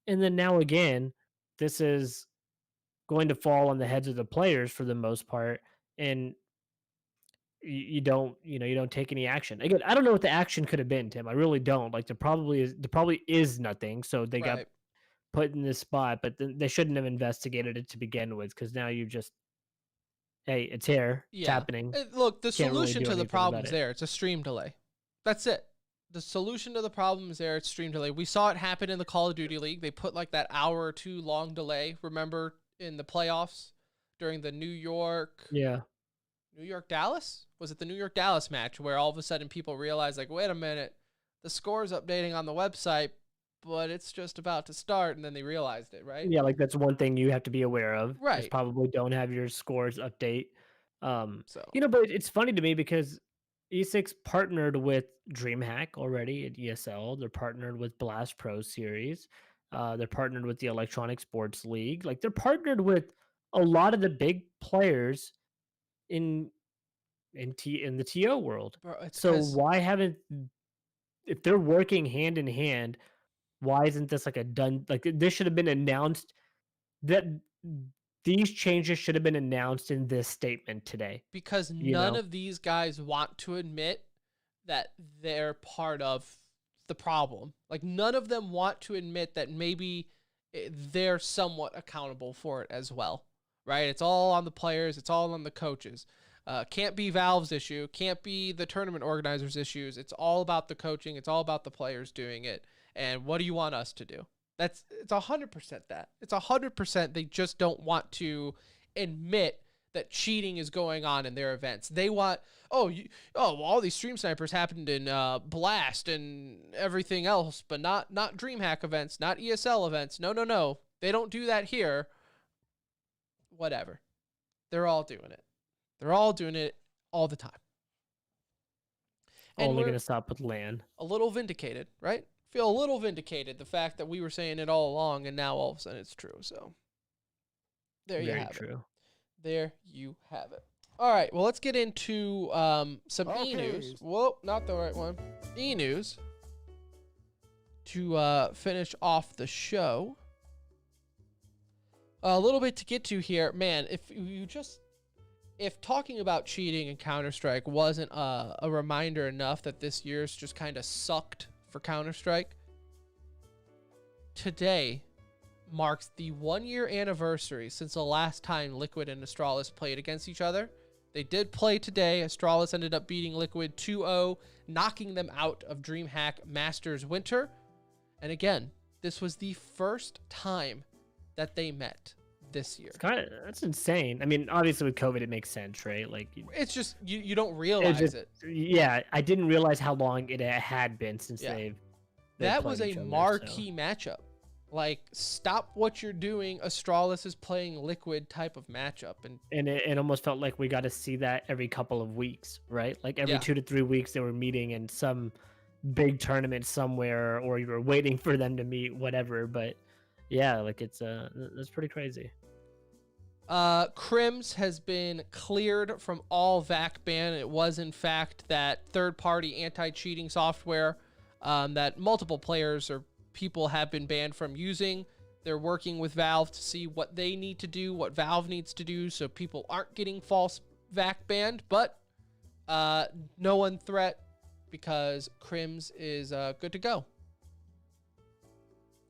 And then now again, this is going to fall on the heads of the players for the most part, and you don't take any action. Again, I don't know what the action could have been, Tim. I really don't. Like, there probably is nothing. So they got Right. put in this spot, but they shouldn't have investigated it to begin with, because now you just, hey, it's here, it's Yeah. happening. Look, the Can't really solution do to the anything problem about is it. there. It's a stream delay. That's it. The solution to the problem is there. It's stream delay. We saw it happen in the Call of Duty League. They put like that hour or two long delay. Remember in the playoffs during the New York Yeah. New York Dallas? Was it the New York Dallas match where all of a sudden people realized, like, wait a minute, the score's updating on the website, but it's just about to start, and then they realized it, right? Yeah, like that's one thing you have to be aware of. Is Right. probably don't have your scores update. So But it's funny to me because ESIC's partnered with DreamHack already at ESL. They're partnered with Blast Pro Series. They're partnered with the Electronic Sports League. Like they're partnered with a lot of the big players in in the TO world. bro, it's So because why haven't if they're working hand in hand, why isn't this like a done like this should have been announced that these changes should have been announced in this statement today, because you none know? of these guys want to admit that they're part of the problem. Like none of them want to admit that maybe they're somewhat accountable for it as well, right? It's all on the players. It's all on the coaches. Can't be Valve's issue. Can't be the tournament organizers' issues. It's all about the coaching. It's all about the players doing it. And what do you want us to do? It's 100% that. It's 100% they just don't want to admit that cheating is going on in their events. They want, well, all these stream snipers happened in Blast and everything else, but not DreamHack events, not ESL events. No. They don't do that here. Whatever. They're all doing it. They're all doing it all the time. And Only we're going to stop with LAN. a little vindicated, right? Feel a little vindicated, the fact that we were saying it all along and now all of a sudden it's true. So there you Very have it. true. There you have it. All right, well, let's get into some e-news. Whoa, not the right one. E-news to finish off the show. A little bit to get to here. Man, if talking about cheating in Counter-Strike wasn't a reminder enough that this year's just kind of sucked for Counter-Strike, today marks the 1-year anniversary since the last time Liquid and Astralis played against each other. They did play today. Astralis ended up beating Liquid 2-0, knocking them out of DreamHack Masters Winter. And again, this was the first time that they met this year. That's insane. I mean, obviously with COVID, it makes sense, right? Like It's just, you don't realize it. Yeah, I didn't realize how long it had been since they've That played was a each other, marquee matchup. Like, stop what you're doing. Astralis is playing Liquid type of matchup. And it almost felt like we got to see that every couple of weeks, right? Like every 2 to 3 weeks they were meeting in some big tournament somewhere, or you were waiting for them to meet, whatever. But yeah, like that's pretty crazy. Crims has been cleared from all VAC ban. It was in fact that third-party anti-cheating software that multiple players or people have been banned from using. They're working with Valve to see what they need to do, what Valve needs to do, so people aren't getting false VAC banned. But no one threat, because Crims is good to go.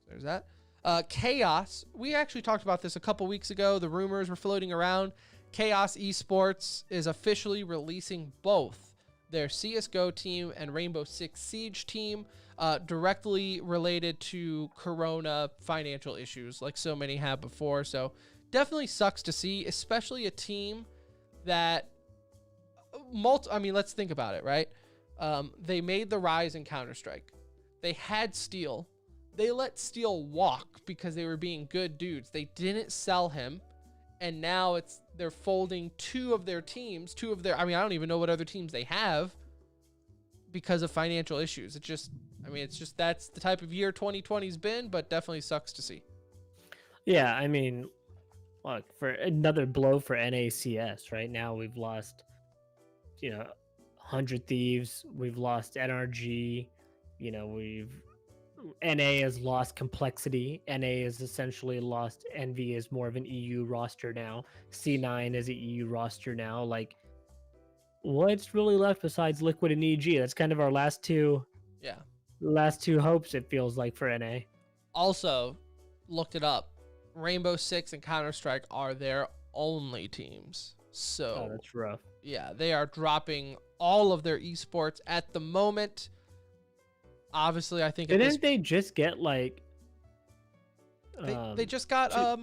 There's that. Chaos, we actually talked about this a couple weeks ago. The rumors were floating around. Chaos Esports is officially releasing both their CSGO team and Rainbow Six Siege team, directly related to Corona financial issues like so many have before. So definitely sucks to see, especially a team that let's think about it, right? They made the rise in Counter-Strike. They had Steel. They let Steel walk because they were being good dudes. They didn't sell him, and now they're folding two of their teams, I don't even know what other teams they have because of financial issues. It's just that's the type of year 2020's been, but definitely sucks to see. Yeah, I mean, look, for another blow for NACS, right now we've lost, 100 Thieves, we've lost NRG, NA has lost complexity. NA has essentially lost Envy as more of an EU roster now. C9 is an EU roster now. Like, what's really left besides Liquid and EG? That's kind of our last two hopes, it feels like, for NA. Also, looked it up. Rainbow Six and Counter-Strike are their only teams. So that's rough. Yeah, they are dropping all of their esports at the moment. Obviously, I think didn't they just get like They just got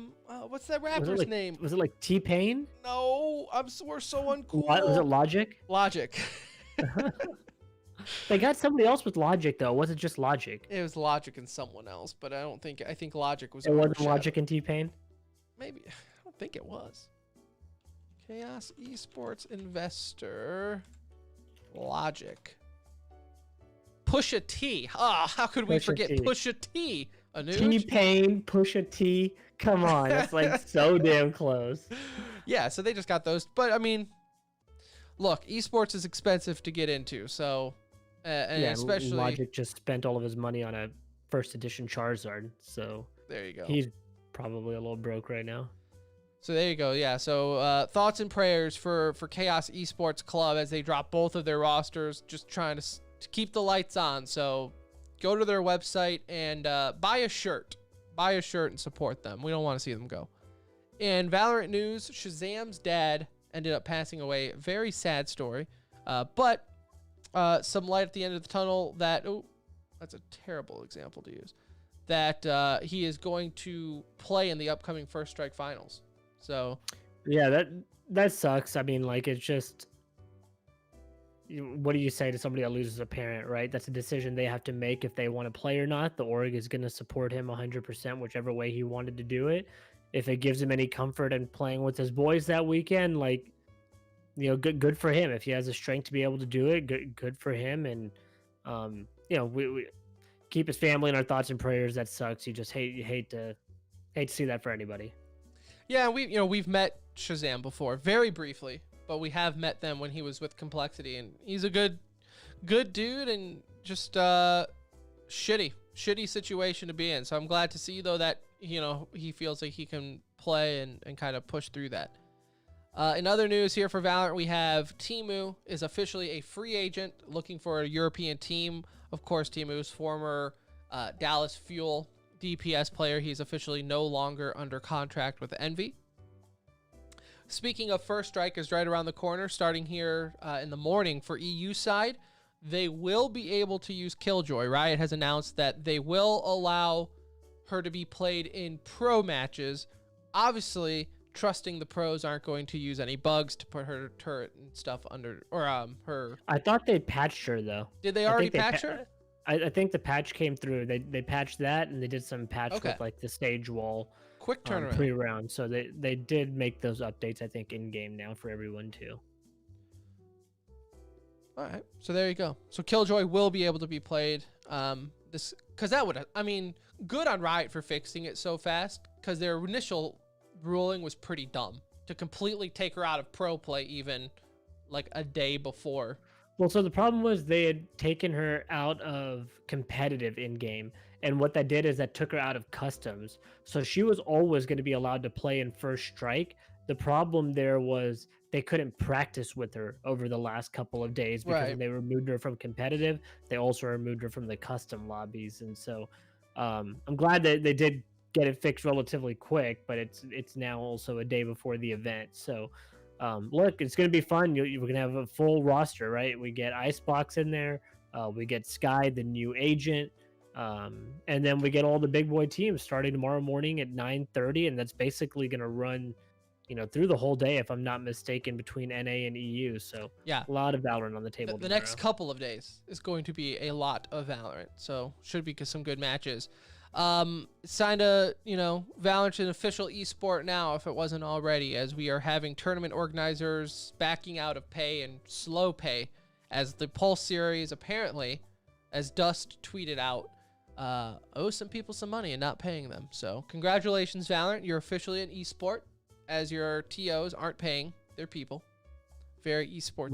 what's that rapper's name? Was it like T-Pain? No, we're so uncool. Was it Logic? Logic. They got somebody else with Logic though. Was it just Logic? It was Logic and someone else, but I think Logic was. It wasn't overshadowed. Logic and T-Pain. Maybe. I don't think it was. Chaos Esports investor. Logic. Pusha T. Ah, how could we forget Pusha T? T-Pain, Pusha T. Come on, that's like so damn close. Yeah, so they just got those. But I mean, look, esports is expensive to get into, so and especially Logic just spent all of his money on a first edition Charizard, so there you go. He's probably a little broke right now. So there you go. Yeah. So thoughts and prayers for Chaos Esports Club as they drop both of their rosters, just trying to keep the lights on. So go to their website and buy a shirt. Buy a shirt and support them. We don't want to see them go. In Valorant news, Shazam's dad ended up passing away. Very sad story. But some light at the end of the tunnel that, oh, that's a terrible example to use, that he is going to play in the upcoming First Strike finals. So yeah, that sucks. I mean, like, it's just, what do you say to somebody that loses a parent, right? That's a decision they have to make if they want to play or not. The org is going to support him 100%, whichever way he wanted to do it. If it gives him any comfort in playing with his boys that weekend, like, you know, good for him. If he has the strength to be able to do it, good for him. And you know, we keep his family in our thoughts and prayers. That sucks. You just hate to see that for anybody. Yeah, we've met Shazam before, very briefly, but we have met them when he was with Complexity, and he's a good dude, and just shitty situation to be in. So I'm glad to see though that, you know, he feels like he can play and kind of push through that. In other news here for Valorant, we have Temu is officially a free agent looking for a European team. Of course, Temu's former Dallas Fuel DPS player. He's officially no longer under contract with Envy. Speaking of First Strike is right around the corner, starting here in the morning for EU side. They will be able to use Killjoy. Riot has announced that they will allow her to be played in pro matches. Obviously, trusting the pros aren't going to use any bugs to put her turret and stuff under, or her. I thought they patched her though. Did they already patch her? I think the patch came through. They patched that, and they did some patch with like the stage wall. Quick turnaround. Pre-round. So they did make those updates, I think, in game now for everyone too. All right, so there you go. So Killjoy will be able to be played. This, because that would, I mean, good on Riot for fixing it so fast, because their initial ruling was pretty dumb to completely take her out of pro play even like a day before. Well, so the problem was they had taken her out of competitive in-game, and what that did is that took her out of customs. So she was always going to be allowed to play in First Strike. The problem there was they couldn't practice with her over the last couple of days because when they removed her from competitive, they also removed her from the custom lobbies. And so I'm glad that they did get it fixed relatively quick, but it's now also a day before the event. So look, it's going to be fun. We're going to have a full roster, right? We get Icebox in there. We get Sky, the new agent. And then we get all the big boy teams starting tomorrow morning at 9:30. And that's basically going to run, you know, through the whole day, if I'm not mistaken, between NA and EU. So yeah, a lot of Valorant on the table. The next couple of days is going to be a lot of Valorant. So should be some good matches. Signed a, you know, Valorant's an official esport now, if it wasn't already, as we are having tournament organizers backing out of pay and slow pay, as the Pulse series apparently, as Dust tweeted out, owes some people some money and not paying them. So congratulations, Valorant, you're officially an esport, as your TOs aren't paying their people. Very esports.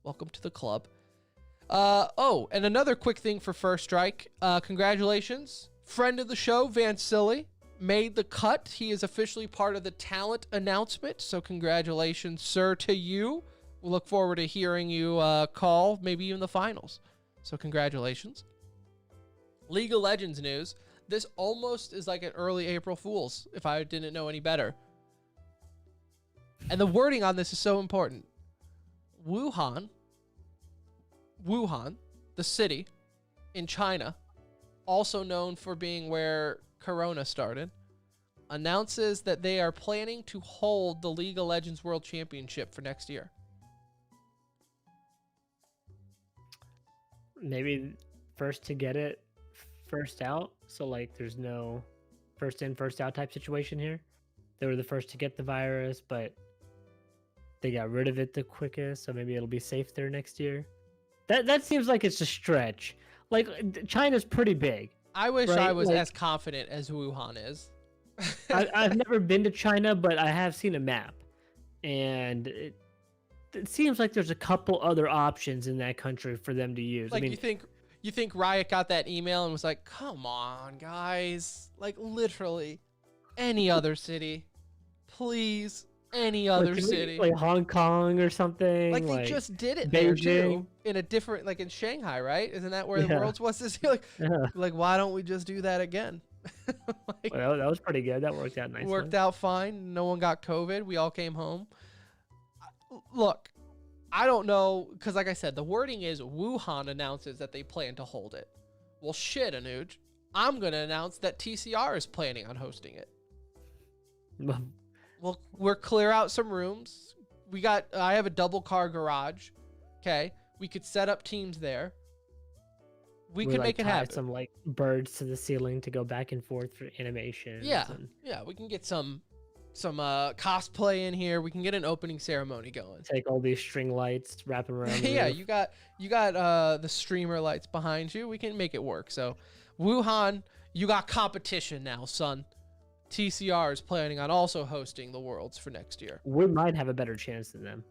Welcome to the club. Oh, and another quick thing for First Strike. Congratulations. Friend of the show, Vansili, made the cut. He is officially part of the talent announcement. So congratulations, sir, to you. We look forward to hearing you call maybe even the finals. So congratulations. League of Legends news. This almost is like an early April Fool's, if I didn't know any better. And the wording on this is so important. Wuhan, the city in China, also known for being where Corona started, announces that they are planning to hold the League of Legends World Championship for next year. Maybe first to get it, first out. So like, there's no first in, first out type situation here. They were the first to get the virus, but they got rid of it the quickest. So maybe it'll be safe there next year. That seems like it's a stretch. Like, China's pretty big. I wish Right, I was like- as confident as Wuhan is. I've never been to China, but I have seen a map, and it seems like there's a couple other options in that country for them to use. Like, I mean, you think Riot got that email and was like, "Come on, guys! Like, literally, any other city, please, any like, other can we- city." like Hong Kong or something. Like, they just did it there too, Beijing. in a different, like in Shanghai, right? Isn't that where the Yeah. Worlds was this year? Yeah. Like, why don't we just do that again? Like, Well, that was pretty good. That worked out nicely. worked out fine. No one got COVID. We all came home. Look, I don't know, because like I said, the wording is Wuhan announces that they plan to hold it. Well, shit, Anuj. I'm going to announce that TCR is planning on hosting it. We'll clear out some rooms. I have a double car garage. Okay. We could set up teams there. We could like, make it tie happen. some like birds to the ceiling to go back and forth for animations. Yeah. and Yeah, we can get some cosplay in here. We can get an opening ceremony going. take all these string lights, wrap them around. The Yeah, roof. you got the streamer lights behind you. We can make it work. So, Wuhan, you got competition now, son. TCR is planning on also hosting the Worlds for next year. We might have a better chance than them.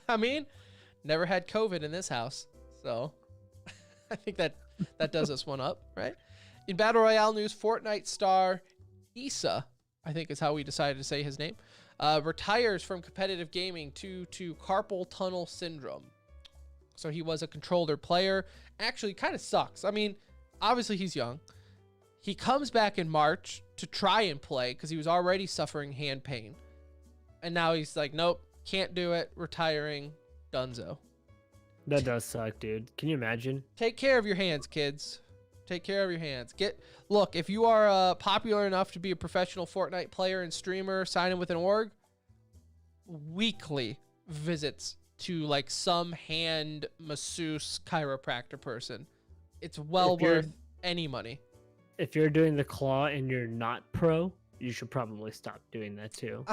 I mean, never had COVID in this house, so I think that does us one up, right? In Battle Royale news, Fortnite star ESA, I think is how we decided to say his name, retires from competitive gaming due to carpal tunnel syndrome. So he was a controller player. Actually, kind of sucks. I mean, obviously he's young. He comes back in March to try and play because he was already suffering hand pain. And now he's like, nope, can't do it, retiring, dunzo. That does suck, dude. Can you imagine? Take care of your hands, kids. Take care of your hands. Look, if you are popular enough to be a professional Fortnite player and streamer, sign in with an org, weekly visits to like some hand masseuse chiropractor person. It's well If you're- worth any money. If you're doing the claw and you're not pro, you should probably stop doing that too.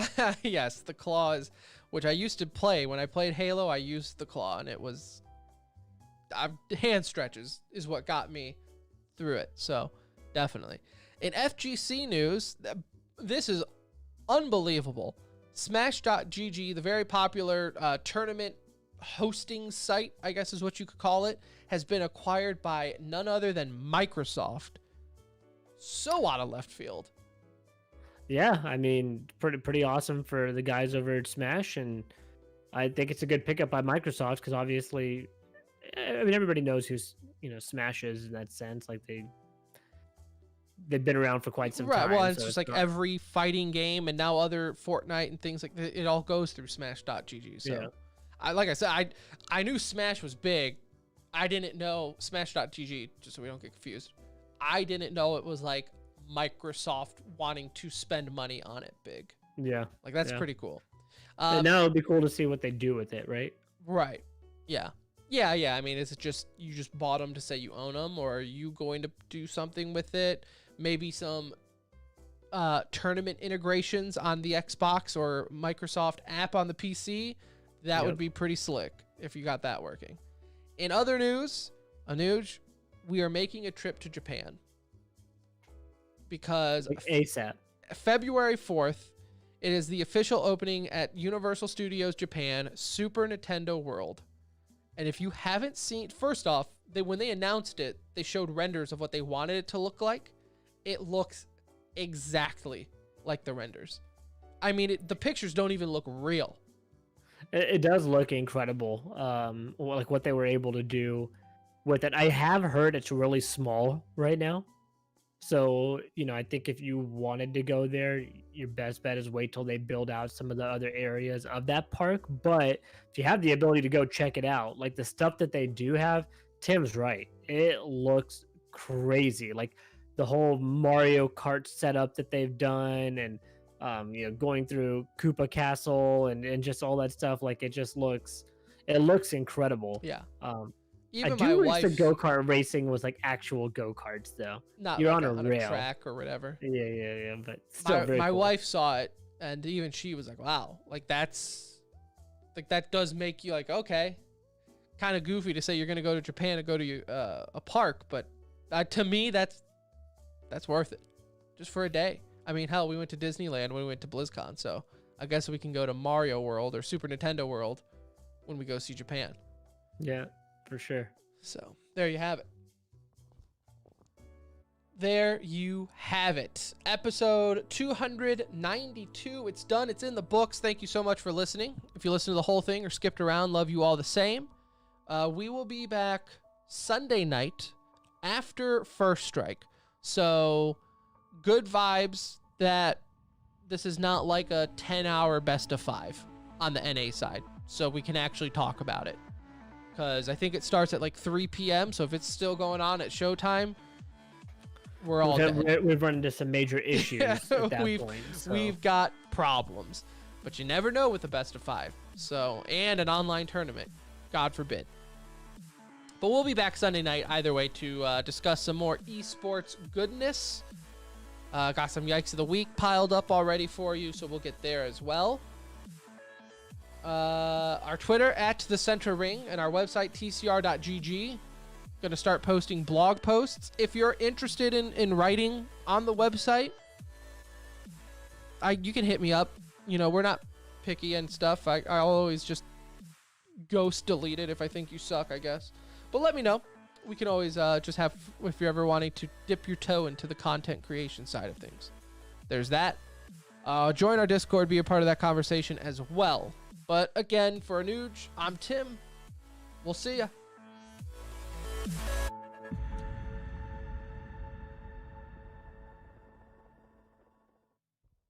Yes, the claws, which I used to play. When I played Halo, I used the claw, and it was hand stretches is what got me through it. So definitely. In FGC news, this is unbelievable. Smash.gg, the very popular tournament hosting site, I guess is what you could call it, has been acquired by none other than Microsoft. So out of left field. Yeah, I mean, pretty awesome for the guys over at Smash, and I think it's a good pickup by Microsoft because obviously, I mean, everybody knows who's Smash is in that sense. Like they've been around for quite some time. Well, it's so just like not- every fighting game and now other Fortnite and things like that, it all goes through Smash.gg. So, Yeah. like I said, I knew Smash was big. I didn't know Smash.gg, just so we don't get confused. I didn't know it was like Microsoft wanting to spend money on it big. Yeah, Like, that's Yeah. pretty cool. and now it'd be cool to see what they do with it, right? Right. Yeah. Yeah. I mean, is it just you just bought them to say you own them, or are you going to do something with it? Maybe some tournament integrations on the Xbox or Microsoft app on the PC. That would Yep. be pretty slick if you got that working. In other news, Anuj, we are making a trip to Japan because Like ASAP. February 4th, it is the official opening at Universal Studios Japan Super Nintendo World. And if you haven't seen, first off, when they announced it, they showed renders of what they wanted it to look like. It looks exactly like the renders. I mean, the pictures don't even look real. It does look incredible. Like what they were able to do with it. I have heard it's really small right now. So, I think if you wanted to go there, your best bet is wait till they build out some of the other areas of that park. But if you have the ability to go check it out, like the stuff that they do have, Tim's right. It looks crazy. Like the whole Mario Kart setup that they've done, and going through Koopa Castle and just all that stuff. Like it looks incredible. Yeah. I Even do my wish wife, the go-kart racing was like actual go-karts though. not You're like on a on rail. a track or whatever. Yeah, but still very My cool. wife saw it, and even she was like, "Wow, like that does make you like, okay, kind of goofy to say you're gonna go to Japan to go to a park, but to me that's worth it, just for a day. I mean, hell, we went to Disneyland when we went to BlizzCon, so I guess we can go to Mario World or Super Nintendo World when we go see Japan. Yeah, for sure. So there you have it. There you have it. Episode 292. It's done. It's in the books. Thank you so much for listening. If you listened to the whole thing or skipped around, love you all the same. We will be back Sunday night after First Strike. So good vibes that this is not like a 10-hour best of 5 on the NA side. So we can actually talk about it. Because I think it starts at like 3 p.m. So if it's still going on at showtime, we're all dead. We've run into some major issues at that point. So. We've got problems. But you never know with the best of 5. So, and an online tournament. God forbid. But we'll be back Sunday night either way to discuss some more esports goodness. Got some Yikes of the Week piled up already for you, so we'll get there as well. Our Twitter at the Center Ring and our website tcr.gg. Going to start posting blog posts. If you're interested in writing on the website, you can hit me up. We're not picky and stuff. I'll always just ghost delete it if I think you suck, I guess. But let me know. We can always just have, if you're ever wanting to dip your toe into the content creation side of things. There's that. Join our Discord, be a part of that conversation as well. But again, for Anuj, I'm Tim. We'll see ya.